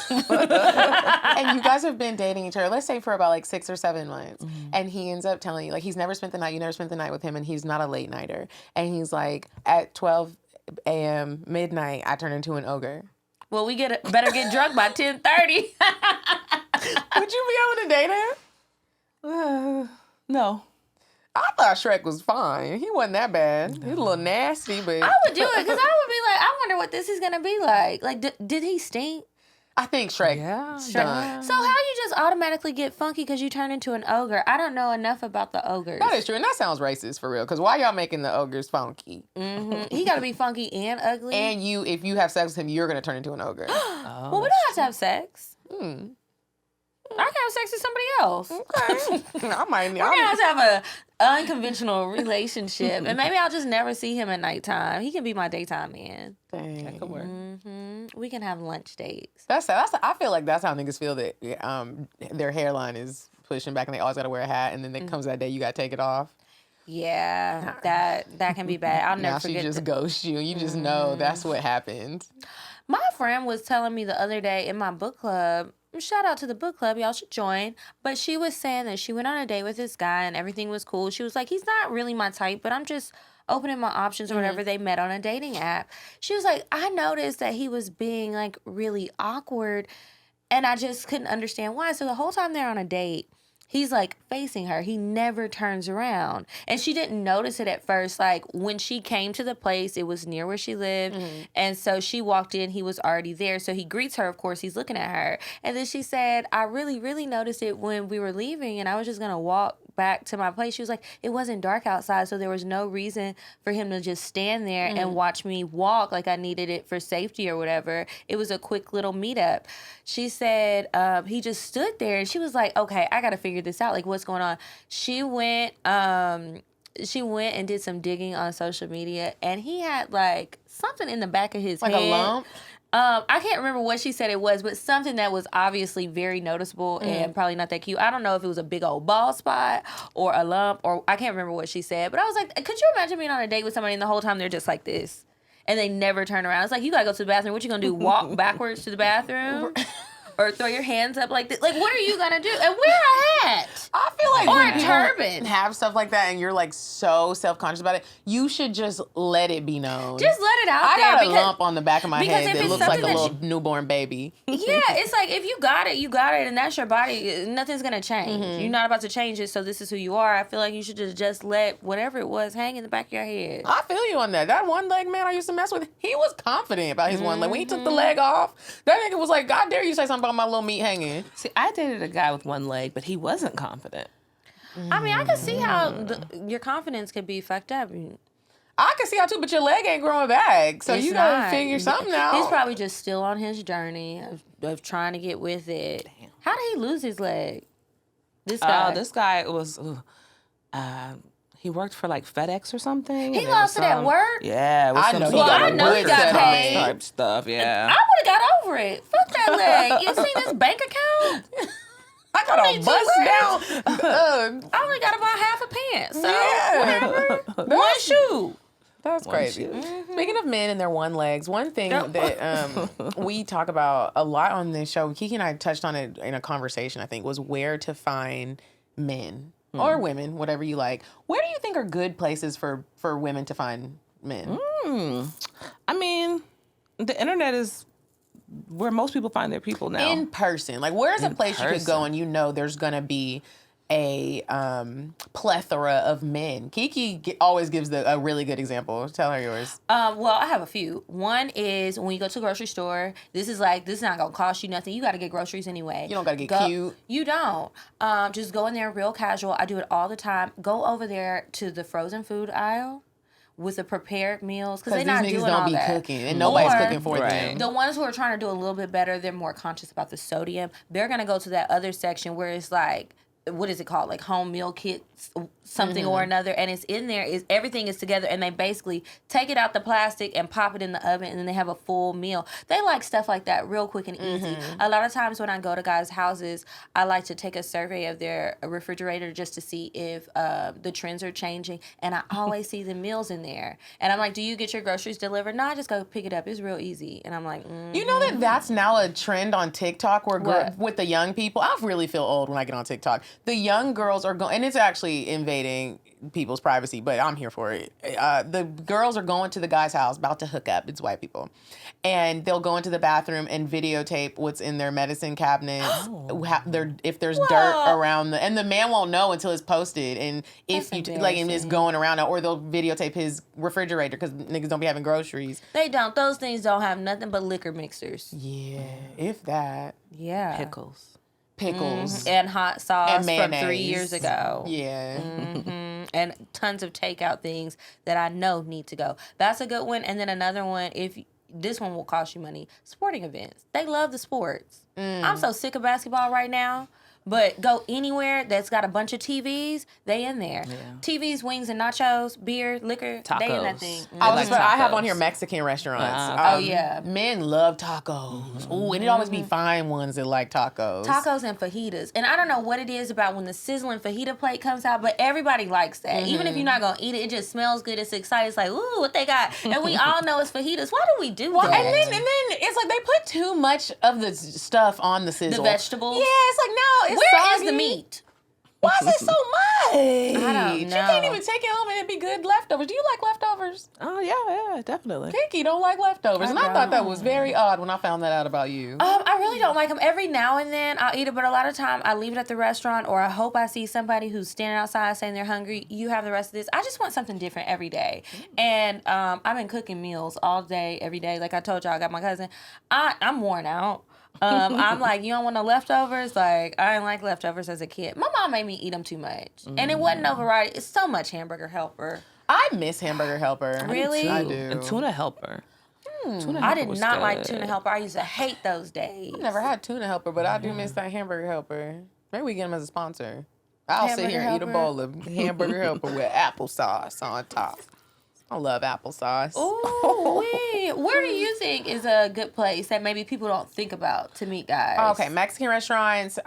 And you guys have been dating each other, let's say for about like 6 or 7 months, and he ends up telling you like he's never spent the night, you never spent the night with him, and he's not a late nighter, and he's like at 12 a.m. midnight I turn into an ogre. Well, we better get drunk by 10:30. Would you be able to date him? No. I thought Shrek was fine. He wasn't that bad. He was a little nasty, but I would do it because I would be like, I wonder what this is gonna be like. Like, did he stink? I think Shrek. Shrek. So how you just automatically get funky because you turn into an ogre? I don't know enough about the ogres. That is true, and that sounds racist for real. Because why y'all making the ogres funky? He got to be funky and ugly. And if you have sex with him, you're gonna turn into an ogre. Well, we don't have to have sex. I can have sex with somebody else. Okay. I might. We're gonna have to have a unconventional relationship, and maybe I'll just never see him at nighttime. He can be my daytime man. Dang. That could work. We can have lunch dates. That's. I feel like that's how niggas feel that their hairline is pushing back, and they always gotta wear a hat, and then it comes that day you gotta take it off. Yeah, that can be bad. I'll never Now forget. she just ghosts you. You just know that's what happened. My friend was telling me the other day in my book club. Shout out to the book club. Y'all should join. But she was saying that she went on a date with this guy and everything was cool. She was like, he's not really my type, but I'm just opening my options or whatever. They met on a dating app. She was like, I noticed that he was being like really awkward and I just couldn't understand why. So the whole time they're on a date, he's like facing her. He never turns around. And she didn't notice it at first. Like when she came to the place, it was near where she lived. And so she walked in, he was already there. So he greets her, of course, he's looking at her. And then she said, I really, really noticed it when we were leaving and I was just gonna walk back to my place. She was like, it wasn't dark outside, so there was no reason for him to just stand there and watch me walk like I needed it for safety or whatever. It was a quick little meetup. She said he just stood there and she was like, okay, I gotta figure this out. Like, what's going on? She went and did some digging on social media and he had like something in the back of his head. Like a lump? I can't remember what she said it was, but something that was obviously very noticeable and probably not that cute. I don't know if it was a big old bald spot or a lump or I can't remember what she said. But I was like, could you imagine being on a date with somebody and the whole time they're just like this? And they never turn around. It's like, you gotta go to the bathroom. What you gonna do? Walk backwards to the bathroom? Or throw your hands up like this? Like, what are you gonna do? And wear a hat. I feel like or when a people turban. have stuff like that and you're like so self-conscious about it, you should just let it be known. Just let it out I there. got a lump on the back of my because head if that it's looks like a something that little newborn baby. Yeah, it's like if you got it, you got it, and that's your body. Nothing's gonna change. You're not about to change it, so this is who you are. I feel like you should just let whatever it was hang in the back of your head. I feel you on that. That one leg man I used to mess with, he was confident about his one leg. When he took the leg off, that nigga was like, God dare you say something about my little meat hanging. See, I dated a guy with one leg, but he wasn't confident. I mean, I can see how your confidence could be fucked up. I can see how too, but your leg ain't growing back. So It's you gotta not. figure something out. He's probably just still on his journey of trying to get with it. Damn. How did he lose his leg? This guy. This guy was, he worked for like FedEx or something. He lost it at work? Yeah. It was I some know he sort got of a good got settlement. paid. type stuff, yeah. I would have got over it. Fuck that leg. You seen his bank account? I got a bust down. I only got about half a pant. So Yeah. whatever. One shoe. That's crazy. Speaking of men and their one legs, one thing that we talk about a lot on this show, Kiki and I touched on it in a conversation, I think, was where to find men or women, whatever you like. Where do you think are good places for women to find men? I mean, the internet is where most people find their people now. In person. Like, where's a place you could person. go and you know there's going to be a plethora of men? Kiki always gives a really good example. Tell her yours. Well, I have a few. One is when you go to the grocery store, this is not going to cost you nothing. You got to get groceries anyway. You don't got to get cute. You don't. Just go in there real casual. I do it all the time. Go over there to the frozen food aisle with the prepared meals because Because they're these not niggas doing all don't be that. cooking, and nobody's Or cooking for them. the ones who are trying to do a little bit better, they're more conscious about the sodium. They're gonna go to that other section where it's like, what is it called? Like home meal kits, something or another, and it's in there. Is everything is together, and they basically take it out the plastic and pop it in the oven, and then they have a full meal. They like stuff like that, real quick and easy. A lot of times when I go to guys' houses, I like to take a survey of their refrigerator just to see if the trends are changing, and I always see the meals in there. And I'm like, "Do you get your groceries delivered?" No, I just go pick it up. It's real easy. And I'm like, You know that's now a trend on TikTok where What? with the young people. I really feel old when I get on TikTok. The young girls are going, and it's actually invading people's privacy, but I'm here for it. The girls are going to the guy's house, about to hook up. It's white people. And they'll go into the bathroom and videotape what's in their medicine cabinets, if there's dirt around and the man won't know until it's posted. And if That's you like, and it's going around, or they'll videotape his refrigerator because niggas don't be having groceries. they don't. Those things don't have nothing but liquor mixers. Yeah, if that. Yeah. Pickles. And hot sauce And from 3 mayonnaise. years ago. Yeah. And tons of takeout things that I know need to go. That's a good one. And then another one, this one will cost you money. Sporting events. They love the sports. I'm so sick of basketball right now. But go anywhere that's got a bunch of TVs, they in there. Yeah. TVs, wings, and nachos, beer, liquor, they in that thing. I have on here Mexican restaurants. Oh, yeah. Men love tacos. Ooh, and it always be fine ones that like tacos. Tacos and fajitas. And I don't know what it is about when the sizzling fajita plate comes out, but everybody likes that. Even if you're not going to eat it, it just smells good. It's exciting. It's like, ooh, what they got. And we all know it's fajitas. Why do we do that? And then it's like they put too much of the stuff on the sizzle. The vegetables? Yeah, it's like, no, it's Where is soggy. the meat? Why is it so much? I don't know. You can't even take it home and it'd be good leftovers. Do you like leftovers? Oh, yeah, definitely. Kiki don't like leftovers. And I thought that was very odd when I found that out about you. I really don't like them. Every now and then I'll eat it, but a lot of time I leave it at the restaurant, or I hope I see somebody who's standing outside saying they're hungry. You have the rest of this. I just want something different every day. And I've been cooking meals all day, every day. Like I told y'all, I got my cousin. I'm worn out. I'm like, you don't want no leftovers? Like, I didn't like leftovers as a kid. My mom made me eat them too much. And it wasn't no variety. It's so much Hamburger Helper. I miss Hamburger Helper. Really? I do. And Tuna Helper. Tuna I Helper did was not good. like Tuna Helper. I used to hate those days. I never had Tuna Helper, but I do miss that Hamburger Helper. Maybe we get them as a sponsor. I'll sit here and eat a bowl of Hamburger Helper with applesauce on top. I love applesauce. Ooh, wait. Where do you think is a good place that maybe people don't think about to meet guys? Okay, Mexican restaurants.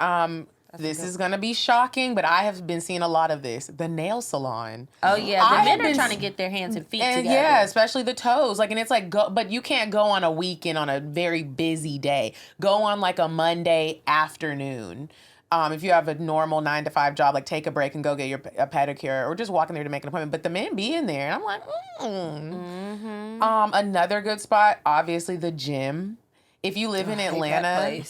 This is going to be shocking, but I have been seeing a lot of this. The nail salon. Oh, yeah. The men are trying to get their hands and feet together. Yeah, especially the toes. Like, and it's like, but you can't go on a weekend on a very busy day. Go on like a Monday afternoon. If you have a normal 9-to-5 job, like take a break and go get a pedicure, or just walk in there to make an appointment. But the men be in there, and I'm like, another good spot, obviously the gym. If you live in Atlanta,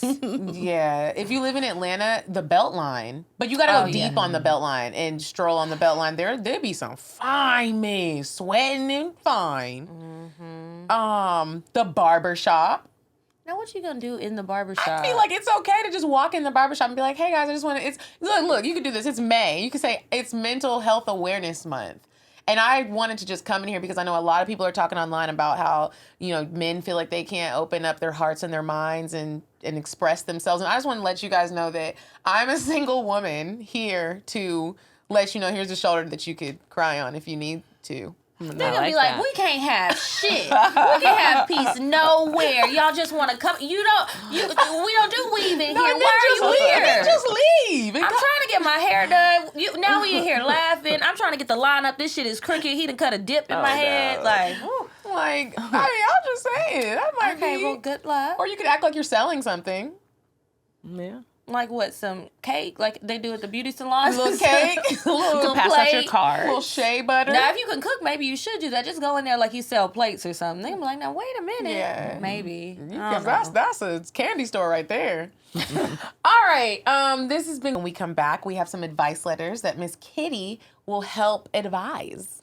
yeah. If you live in Atlanta, the Beltline. But you gotta go deep on the Beltline and stroll on the Beltline. There'd be some fine men sweating and fine. The barber shop. Now, what you gonna do in the barbershop? I feel like it's okay to just walk in the barbershop and be like, hey guys, I just want to, look, you can do this. It's May. You can say it's Mental Health Awareness Month. And I wanted to just come in here because I know a lot of people are talking online about how, men feel like they can't open up their hearts and their minds and express themselves. And I just want to let you guys know that I'm a single woman here to let you know here's a shoulder that you could cry on if you need to. They're gonna be like, we can't have shit. We can't have peace nowhere. Y'all just want to come. We don't do weaving here. Why are you here? Just leave. I'm trying to get my hair done. Now we in here laughing. I'm trying to get the line up. This shit is crooked. He done cut a dip in my head. Like, I'm just saying. That might be. Okay, well, good luck. Or you could act like you're selling something. Yeah. Like what? Some cake, like they do at the beauty salon. A little cake, a little pass out your card. a little shea butter. Now, if you can cook, maybe you should do that. Just go in there like you sell plates or something. They be like, now wait a minute. Yeah, maybe. That's a candy store right there. All right. This has been. When we come back, we have some advice letters that Miss Kitty will help advise.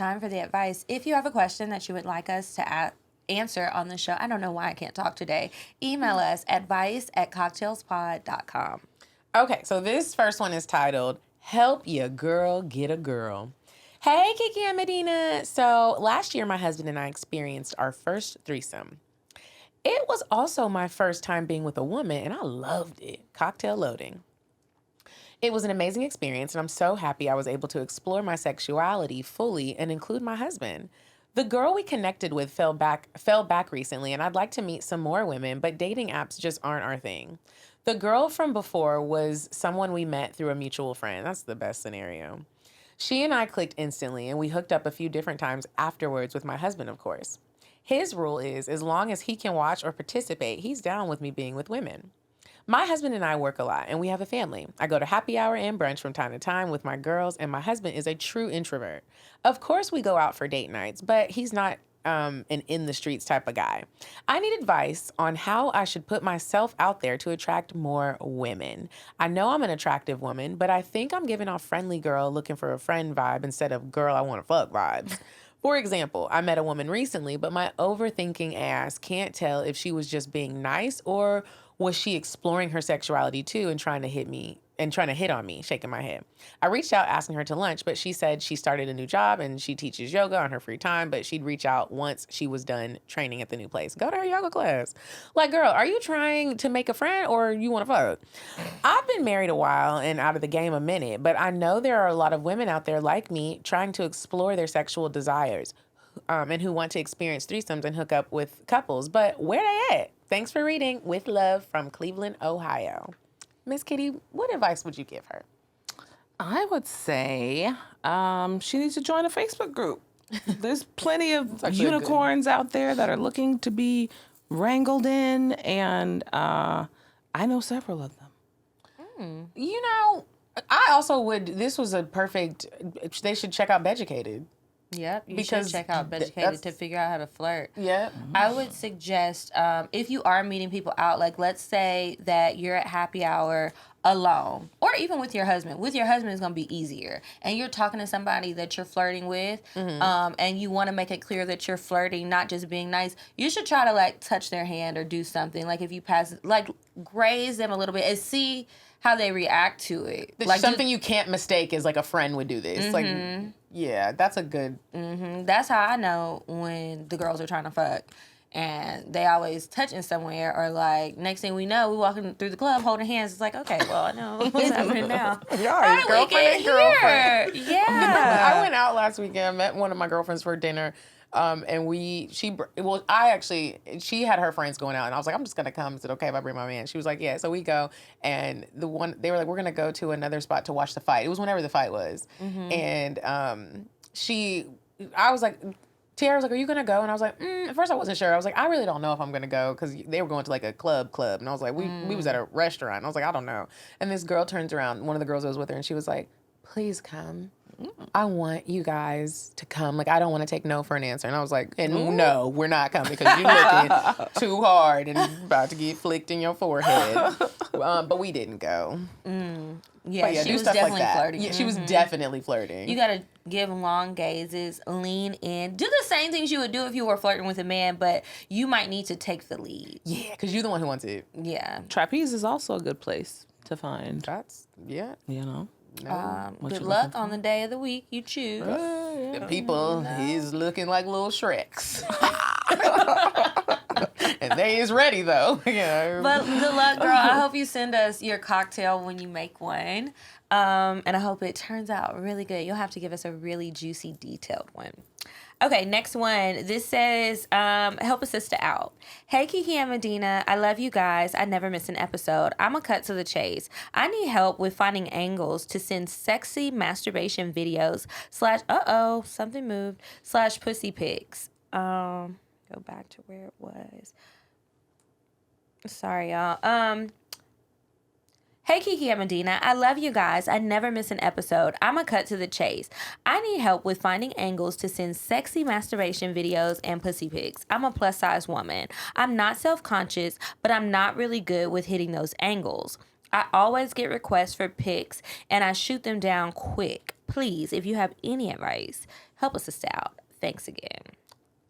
time for the advice. If you have a question that you would like us to answer on the show, I don't know why I can't talk today, email us advice@cocktailspod.com. Okay, so this first one is titled, Help Your Girl Get a Girl. Hey, Kiki and Medina. So last year, my husband and I experienced our first threesome. It was also my first time being with a woman, and I loved it. Cocktail loading. It was an amazing experience, and I'm so happy I was able to explore my sexuality fully and include my husband. The girl we connected with fell back recently, and I'd like to meet some more women, but dating apps just aren't our thing. The girl from before was someone we met through a mutual friend. That's the best scenario. She and I clicked instantly, and we hooked up a few different times afterwards with my husband, of course. His rule is, as long as he can watch or participate, he's down with me being with women. My husband and I work a lot, and we have a family. I go to happy hour and brunch from time to time with my girls, and my husband is a true introvert. Of course, we go out for date nights, but he's not an in-the-streets type of guy. I need advice on how I should put myself out there to attract more women. I know I'm an attractive woman, but I think I'm giving off friendly girl looking for a friend vibe instead of girl I want to fuck vibes. For example, I met a woman recently, but my overthinking ass can't tell if she was just being nice or was she exploring her sexuality too and trying to hit on me, shaking my head. I reached out asking her to lunch, but she said she started a new job and she teaches yoga on her free time, but she'd reach out once she was done training at the new place. Go to her yoga class. Like, girl, are you trying to make a friend or you want to fuck? I've been married a while and out of the game a minute, but I know there are a lot of women out there like me trying to explore their sexual desires and who want to experience threesomes and hook up with couples. But where they at? Thanks for reading. With love from Cleveland, Ohio. Miss Kitty, what advice would you give her? I would say she needs to join a Facebook group. There's plenty of unicorns out there that are looking to be wrangled in, and I know several of them. You know, I also would, this was a perfect, they should check out Beducated. Yep, you Because should check out Beducated to figure out how to flirt. Yeah. I would suggest if you are meeting people out, like let's say that you're at happy hour alone, or even with your husband. With your husband, it's going to be easier. And you're talking to somebody that you're flirting with, and you want to make it clear that you're flirting, not just being nice. You should try to like touch their hand or do something. Like if you pass, like graze them a little bit and see how they react to it. Like something you can't mistake is like a friend would do this. Like, yeah, that's a good. That's how I know when the girls are trying to fuck. And they always touching somewhere, or like next thing we know, we walking through the club holding hands. It's like, okay, well, I know what's happening now. How did we get here? Yeah. I went out last weekend. I met one of my girlfriends for dinner. And she had her friends going out, and I was like, I'm just gonna come. Is it okay if I bring my man? She was like, yeah. So we go, and they were like, we're gonna go to another spot to watch the fight. It was whenever the fight was, and I was like, Tiara was like, are you gonna go? And I was like, at first I wasn't sure. I was like, I really don't know if I'm gonna go, because they were going to like a club, and I was like, we was at a restaurant, and I was like, I don't know. And this girl turns around, one of the girls that was with her, and she was like, please come. I want you guys to come. Like, I don't want to take no for an answer. And I was like, no, we're not coming because you're looking too hard and about to get flicked in your forehead. But we didn't go. Yeah, she was definitely flirting. Yeah, she was definitely flirting. You got to give long gazes, lean in. Do the same things you would do if you were flirting with a man, but you might need to take the lead. Yeah, because you're the one who wants it. Yeah. Trapeze is also a good place to find. Yeah. You know? Good luck on the day of the week you choose. The people is looking like little Shreks. And they is ready, though. Yeah. But good luck, girl. I hope you send us your cocktail when you make one. And I hope it turns out really good. You'll have to give us a really juicy, detailed one. Okay, next one. This says, help a sister out. Hey, Kiki and Medina. I love you guys. I never miss an episode. I'm a cut to the chase. I need help with finding angles to send sexy masturbation videos / something moved / pussy pics. Go back to where it was. Sorry, y'all. Hey, Kiki and Medina. I love you guys. I never miss an episode. I'm a cut to the chase. I need help with finding angles to send sexy masturbation videos and pussy pics. I'm a plus-size woman. I'm not self-conscious, but I'm not really good with hitting those angles. I always get requests for pics, and I shoot them down quick. Please, if you have any advice, help us out. Thanks again.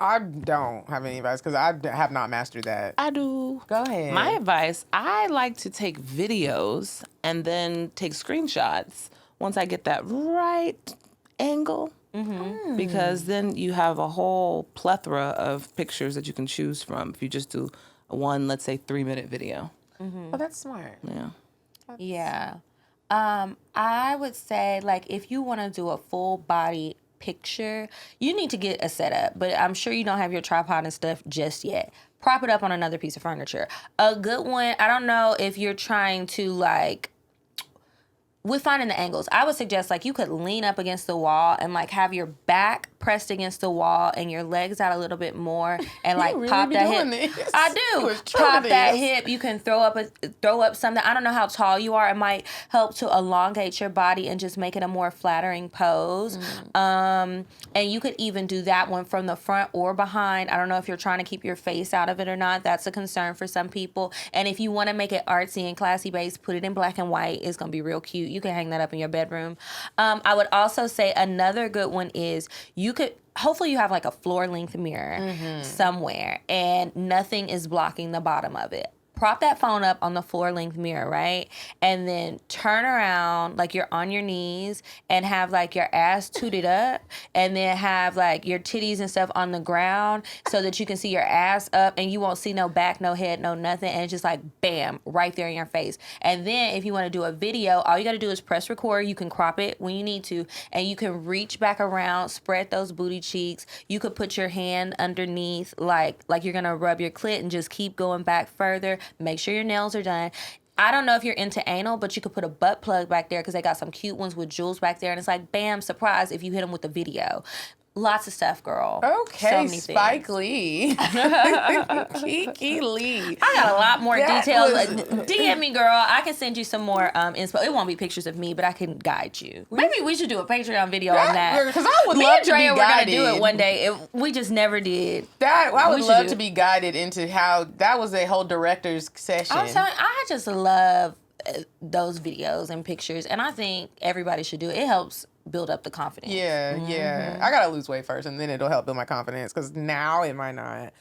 I don't have any advice because I have not mastered that. I do. Go ahead. My advice, I like to take videos and then take screenshots once I get that right angle. Mm-hmm. Because then you have a whole plethora of pictures that you can choose from if you just do one, let's say, 3-minute video. Mm-hmm. Oh, that's smart. Yeah. Yeah. I would say, like, if you want to do a full body picture, you need to get a setup, but I'm sure you don't have your tripod and stuff just yet. Prop it up on another piece of furniture. A good one, I don't know if you're trying to, like, with finding the angles, I would suggest, like, you could lean up against the wall and, like, have your back pressed against the wall and your legs out a little bit more and, like, really pop that hip. This. I do. Pop that hip. You can throw up something. I don't know how tall you are. It might help to elongate your body and just make it a more flattering pose. And you could even do that one from the front or behind. I don't know if you're trying to keep your face out of it or not. That's a concern for some people. And if you want to make it artsy and classy based, put it in black and white. It's going to be real cute. You can hang that up in your bedroom. I would also say another good one is hopefully you have like a floor length mirror somewhere and nothing is blocking the bottom of it. Prop that phone up on the floor length mirror, right? And then turn around like you're on your knees and have like your ass tooted up and then have like your titties and stuff on the ground so that you can see your ass up and you won't see no back, no head, no nothing. And it's just like, bam, right there in your face. And then if you want to do a video, all you got to do is press record. You can crop it when you need to and you can reach back around, spread those booty cheeks. You could put your hand underneath like you're going to rub your clit and just keep going back further. Make sure your nails are done. I don't know if you're into anal, but you could put a butt plug back there because they got some cute ones with jewels back there. And it's like, bam, surprise if you hit them with a video. Lots of stuff, girl. Okay, so Spike Lee. Kiki Lee. I got a lot more details. DM me, girl. I can send you some more inspo. It won't be pictures of me, but I can guide you. Maybe we should do a Patreon video on that. Because I would love to be guided. Me and Drea were going to do it one day. We just never did. I would love to be guided into how that was a whole director's session. I'm telling you, I just love those videos and pictures, and I think everybody should do it. It helps build up the confidence. Yeah, yeah. I gotta lose weight first, and then it'll help build my confidence. Because now it might not.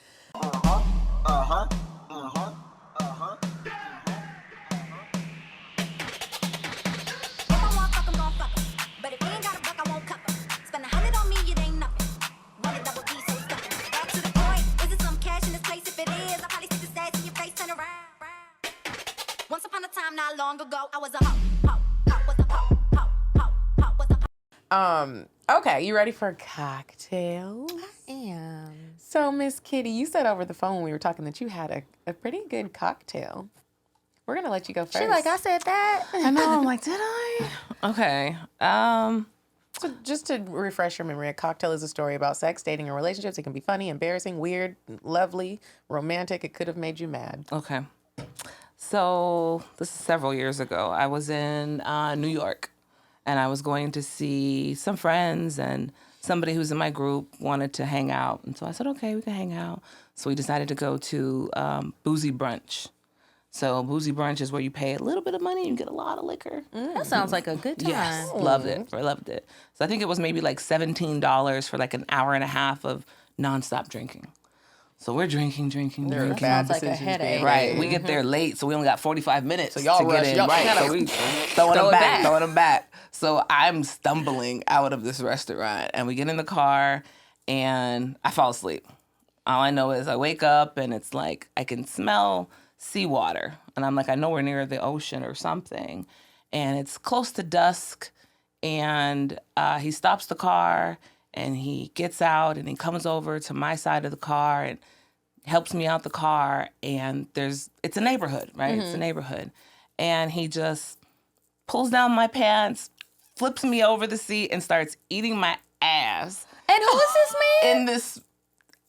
Once upon a time, not long ago, I was a hoe. Okay, you ready for cocktails? I am. So, Miss Kitty, you said over the phone when we were talking that you had a pretty good cocktail. We're gonna let you go first. She like, I said that. I know. I'm like, did I? Okay. So just to refresh your memory, a cocktail is a story about sex, dating, and relationships. It can be funny, embarrassing, weird, lovely, romantic. It could have made you mad. Okay. So this is several years ago. I was in New York, and I was going to see some friends, and somebody who's in my group wanted to hang out. And so I said, okay, we can hang out. So we decided to go to Boozy Brunch. So Boozy Brunch is where you pay a little bit of money and you get a lot of liquor. That sounds like a good time. Yes, loved it. I loved it. So I think it was maybe like $17 for like an hour and a half of nonstop drinking. So we're drinking. Sounds like a headache. Right. We get there late, so we only got 45 minutes so y'all to rush, get in. y'all Right. So we throwing them back. So I'm stumbling out of this restaurant, and we get in the car, and I fall asleep. All I know is I wake up, and it's like I can smell seawater. And I'm like, I know we're near the ocean or something. And it's close to dusk, and he stops the car, and he gets out, and he comes over to my side of the car and helps me out the car. And it's a neighborhood, right? Mm-hmm. It's a neighborhood. And he just pulls down my pants, flips me over the seat, and starts eating my ass. And who is this man?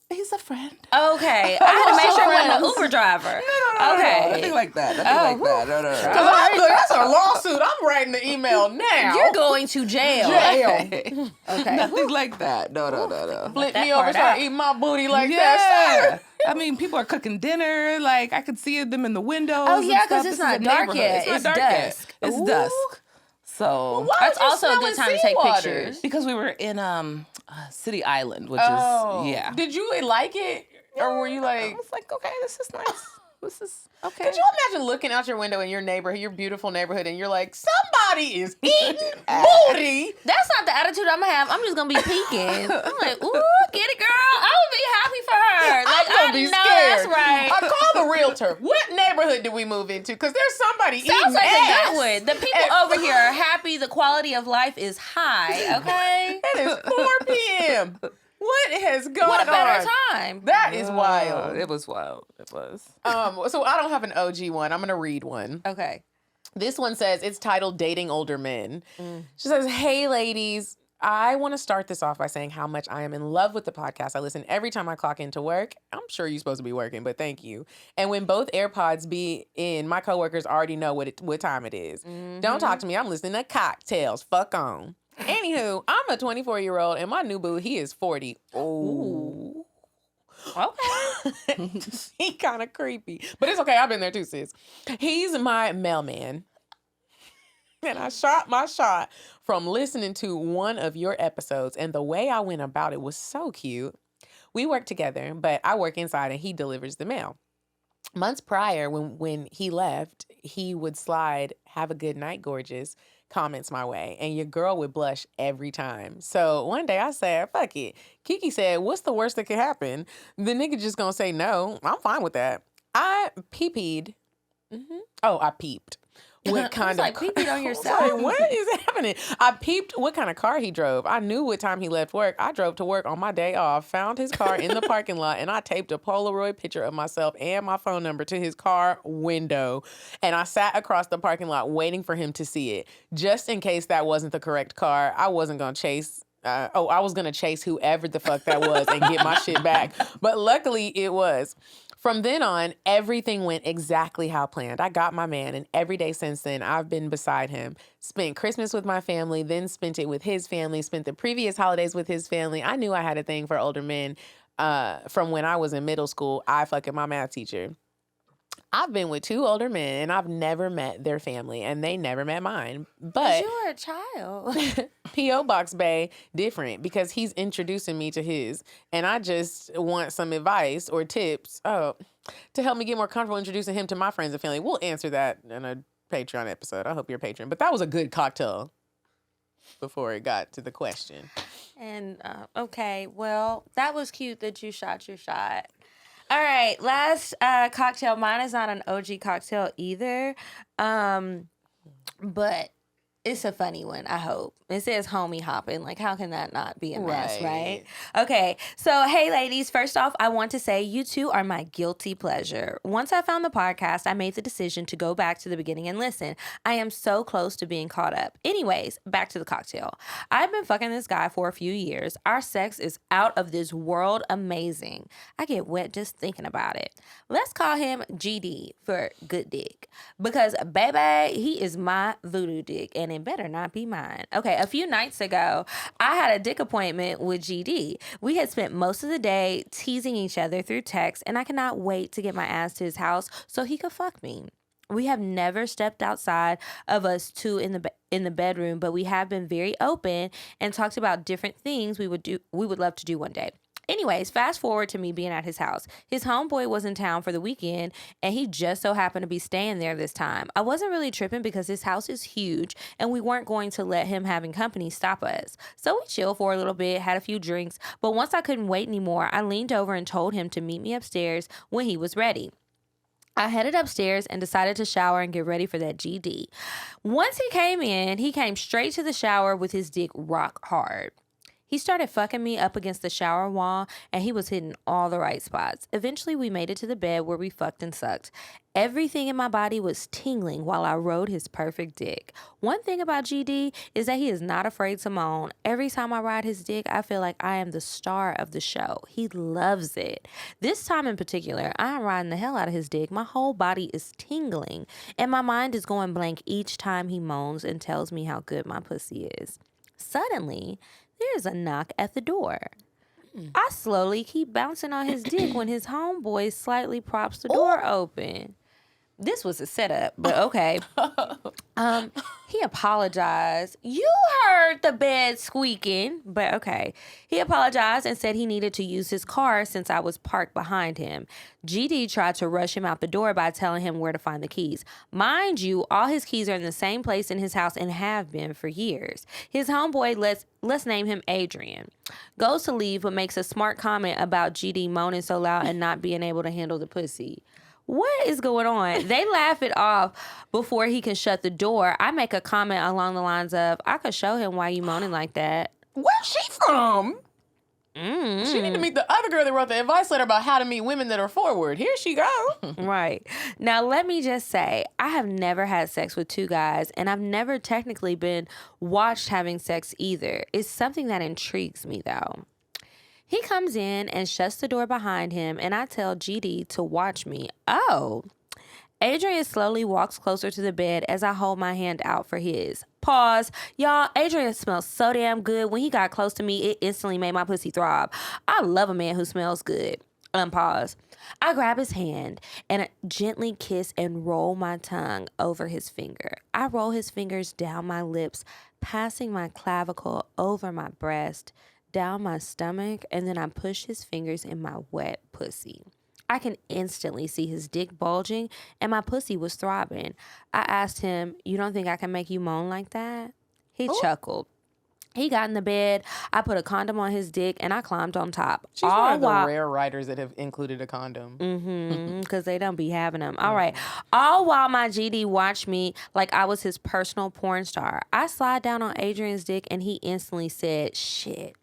He's he's a friend. Okay. I had to make sure it wasn't an Uber driver. No, okay. nothing like that. Nothing like that. No. Because I'm good. That's a lawsuit. I'm writing the email now. You're going to jail. Jail. Okay. Nothing like that. No. Flip that me over, part start out. eating my booty like Yeah. that. I mean, people are cooking dinner. Like, I could see them in the windows. Oh, yeah, and stuff. 'cause it's This is not a dark neighborhood. yet. It's not It's dark dusk. yet. It's Ooh. dusk. So Why That's was you also a good smelling time to take seawater? pictures. because we were in City Island, which Oh. is yeah. Did you like it? Or were you I like... was like, okay, this is nice. This is okay. Could you imagine looking out your window in your neighborhood, your beautiful neighborhood, and you're like, somebody is eating booty? That's not the attitude I'm gonna have. I'm just gonna be peeking. I'm like, ooh, get it, girl. I would be happy for her. Like, I'm gonna I be know scared. that's right. I call the realtor. What neighborhood did we move into? Because there's somebody Sounds eating like ass. a good one. The people over here are happy. The quality of life is high. Okay. It is 4 p.m. What has gone What a better on? time. That is wild. It was wild. It was. So I don't have an OG one. I'm gonna read one. Okay. This one says it's titled "Dating Older Men." She says, "Hey, ladies." I want to start this off by saying how much I am in love with the podcast. I listen every time I clock into work. I'm sure you're supposed to be working, but thank you. And when both AirPods be in, my coworkers already know what time it is. Don't talk to me. I'm listening to CockTales. Fuck on. Anywho, I'm a 24-year-old and my new boo, he is 40. Ooh. Okay. He kind of creepy. But it's okay. I've been there too, sis. He's my mailman. And I shot my shot from listening to one of your episodes, and the way I went about it was so cute. We work together, but I work inside and he delivers the mail. Months prior, when he left, he would slide, "Have a good night, gorgeous," comments my way, and your girl would blush every time. So one day I said, fuck it. Kiki said, "What's the worst that could happen? The nigga just gonna say no. I'm fine with that." I peeped. Oh, I peeped. What kind like, of peeped on yourself. Sorry, what is happening? I peeped what kind of car he drove. I knew what time he left work. I drove to work on my day off, found his car in the parking lot, and I taped a Polaroid picture of myself and my phone number to his car window. And I sat across the parking lot waiting for him to see it. Just in case that wasn't the correct car, I wasn't going to chase. I was going to chase whoever the fuck that was and get my shit back. But luckily it was. From then on, everything went exactly how planned. I got my man, and every day since then, I've been beside him. Spent Christmas with my family, then spent it with his family, spent the previous holidays with his family. I knew I had a thing for older men from when I was in middle school. I fucking my math teacher. I've been with 2 older men, and I've never met their family, and they never met mine. But You were a child. P.O. Box Bay, different, because he's introducing me to his, and I just want some advice or tips to help me get more comfortable introducing him to my friends and family. We'll answer that in a Patreon episode. I hope you're a patron. But that was a good cocktail before it got to the question. And, okay, well, that was cute that you shot your shot. All right, last cocktail. Mine is not an OG cocktail either, but it's a funny one, I hope. It says homie hopping. Like, how can that not be a mess, right? Okay, so hey, ladies. First off, I want to say you two are my guilty pleasure. Once I found the podcast, I made the decision to go back to the beginning and listen. I am so close to being caught up. Anyways, back to the cocktail. I've been fucking this guy for a few years. Our sex is out of this world amazing. I get wet just thinking about it. Let's call him GD for good dick. Because, baby, he is my voodoo dick, and it better not be mine. Okay, a few nights ago, I had a dick appointment with GD. We had spent most of the day teasing each other through text, and I cannot wait to get my ass to his house so he could fuck me. We have never stepped outside of us two in the bedroom, but we have been very open and talked about different things we would love to do one day. Anyways, fast forward to me being at his house. His homeboy was in town for the weekend, and he just so happened to be staying there this time. I wasn't really tripping because his house is huge, and we weren't going to let him having company stop us. So we chilled for a little bit, had a few drinks, but once I couldn't wait anymore, I leaned over and told him to meet me upstairs when he was ready. I headed upstairs and decided to shower and get ready for that GD. Once he came in, he came straight to the shower with his dick rock hard. He started fucking me up against the shower wall, and he was hitting all the right spots. Eventually, we made it to the bed where we fucked and sucked. Everything in my body was tingling while I rode his perfect dick. One thing about GD is that he is not afraid to moan. Every time I ride his dick, I feel like I am the star of the show. He loves it. This time in particular, I am riding the hell out of his dick. My whole body is tingling, and my mind is going blank each time he moans and tells me how good my pussy is. Suddenly, there's a knock at the door. I slowly keep bouncing on his dick when his homeboy slightly props the door open. This was a setup, but okay. He apologized. You heard the bed squeaking, but okay. He apologized and said he needed to use his car since I was parked behind him. GD tried to rush him out the door by telling him where to find the keys. Mind you, all his keys are in the same place in his house and have been for years. His homeboy, let's name him Adrian, goes to leave but makes a smart comment about GD moaning so loud and not being able to handle the pussy. What is going on? They laugh it off before he can shut the door. I make a comment along the lines of, I could show him why you moaning like that. Where's she from? She need to meet the other girl that wrote the advice letter about how to meet women that are forward. Here she go. Right. Now, let me just say, I have never had sex with two guys, and I've never technically been watched having sex either. It's something that intrigues me, though. He comes in and shuts the door behind him, and I tell GD to watch me. Oh. Adrian slowly walks closer to the bed as I hold my hand out for his. Pause. Y'all, Adrian smells so damn good. When he got close to me, it instantly made my pussy throb. I love a man who smells good. Unpause. I grab his hand and gently kiss and roll my tongue over his finger. I roll his fingers down my lips, passing my clavicle over my breast, down my stomach, and then I push his fingers in my wet pussy. I can instantly see his dick bulging, and my pussy was throbbing. I asked him, "You don't think I can make you moan like that?" He chuckled. He got in the bed. I put a condom on his dick, and I climbed on top. She's one of the rare writers that have included a condom. Because they don't be having them. All right. All while my GD watched me like I was his personal porn star. I slide down on Adrian's dick, and he instantly said, "Shit."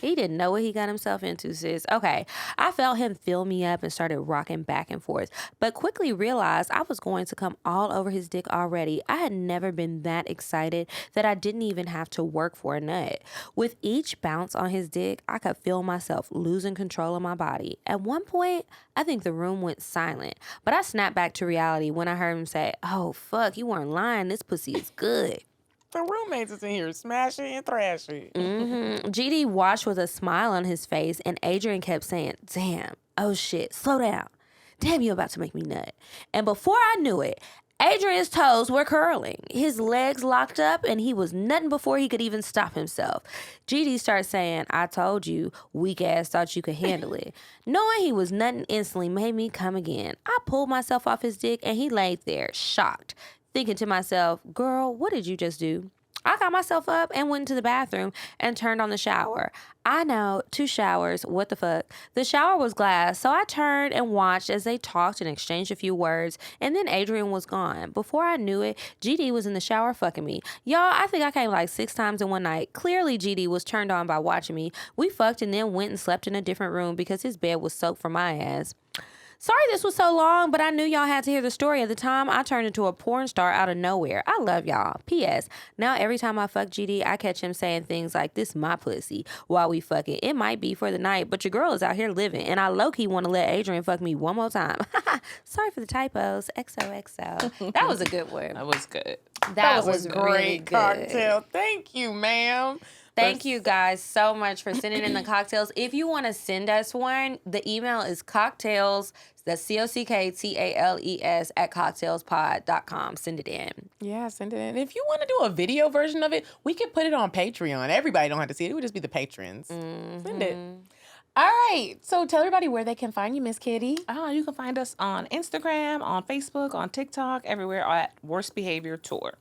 He didn't know what he got himself into, sis. Okay, I felt him fill me up and started rocking back and forth, but quickly realized I was going to come all over his dick already. I had never been that excited that I didn't even have to work for a nut. With each bounce on his dick, I could feel myself losing control of my body. At one point, I think the room went silent, but I snapped back to reality when I heard him say, "Oh, fuck, you weren't lying. This pussy is good." The roommates is in here smashing and thrashing. GD watched with a smile on his face, and Adrian kept saying, "Damn, oh shit, slow down. Damn, you about to make me nut." And before I knew it, Adrian's toes were curling. His legs locked up, and he was nutting before he could even stop himself. GD started saying, "I told you, weak ass thought you could handle it." Knowing he was nutting instantly made me come again. I pulled myself off his dick, and he laid there, shocked, thinking to myself, "Girl, what did you just do?" I got myself up and went into the bathroom and turned on the shower. I know, 2 showers, what the fuck. The shower was glass, so I turned and watched as they talked and exchanged a few words, and then Adrian was gone. Before I knew it, GD was in the shower fucking me. Y'all, I think I came like 6 times in one night. Clearly, GD was turned on by watching me. We fucked and then went and slept in a different room because his bed was soaked from my ass. Sorry this was so long, but I knew y'all had to hear the story. At the time, I turned into a porn star out of nowhere. I love y'all. P.S. Now every time I fuck GD, I catch him saying things like, "This my pussy," while we fucking. It might be for the night, but your girl is out here living, and I low-key want to let Adrian fuck me one more time. Sorry for the typos. XOXO. That was a good one. That was good. That was a great really good. cocktail. Thank you, ma'am. Thank you guys so much for sending in the cocktails. If you want to send us one, the email is CockTales, that's COCKTALES @cocktailspod.com. Send it in. Yeah, send it in. If you want to do a video version of it, we can put it on Patreon. Everybody don't have to see it. It would just be the patrons. Send it. All right. So tell everybody where they can find you, Miss Kitty. You can find us on Instagram, on Facebook, on TikTok, everywhere at Worst Behavior Tour.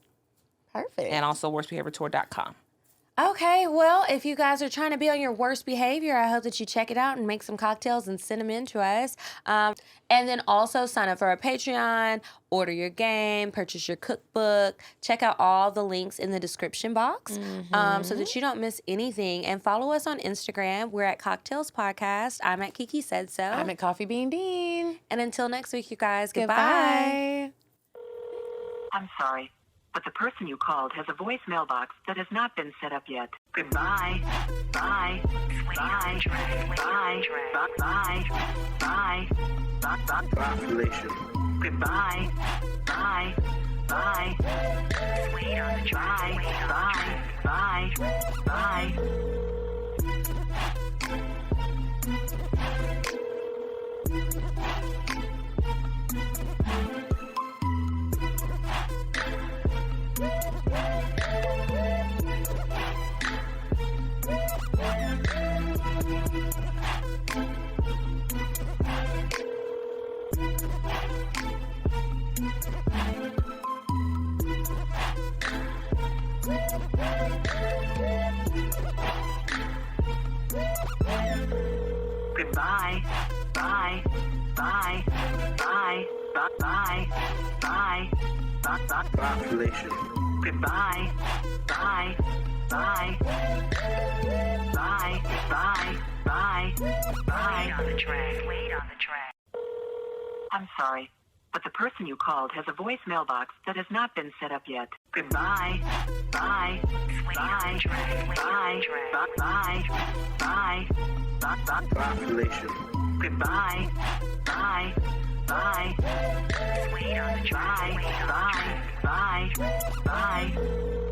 Perfect. And also worstbehaviortour.com. Okay, well, if you guys are trying to be on your worst behavior, I hope that you check it out and make some cocktails and send them in to us. And then also sign up for our Patreon, order your game, purchase your cookbook. Check out all the links in the description box so that you don't miss anything. And follow us on Instagram. We're at CockTales Podcast. I'm at Kiki Said So. I'm at Coffee Bean Dean. And until next week, you guys, goodbye. I'm sorry, but the person you called has a voice mailbox that has not been set up yet. Goodbye. Bye. Bye. Bye. Bye. Bye. Bye. Population. Goodbye. Bye. Bye. Wait on the drive. Bye. Bye. Bye. Goodbye. Bye. Bye. Bye. Bye. Bye. Bye. Population. Goodbye. Bye. Bye. Bye. Bye. Bye. Bye. Wait on the track. Wait on the track. I'm sorry, but the person you called has a voice mailbox that has not been set up yet. Goodbye. Bye. Bye. Bye. Bye. Bye. Bye. Population. Goodbye. Bye. Bye. Wait on the drive. Bye. Bye. Bye.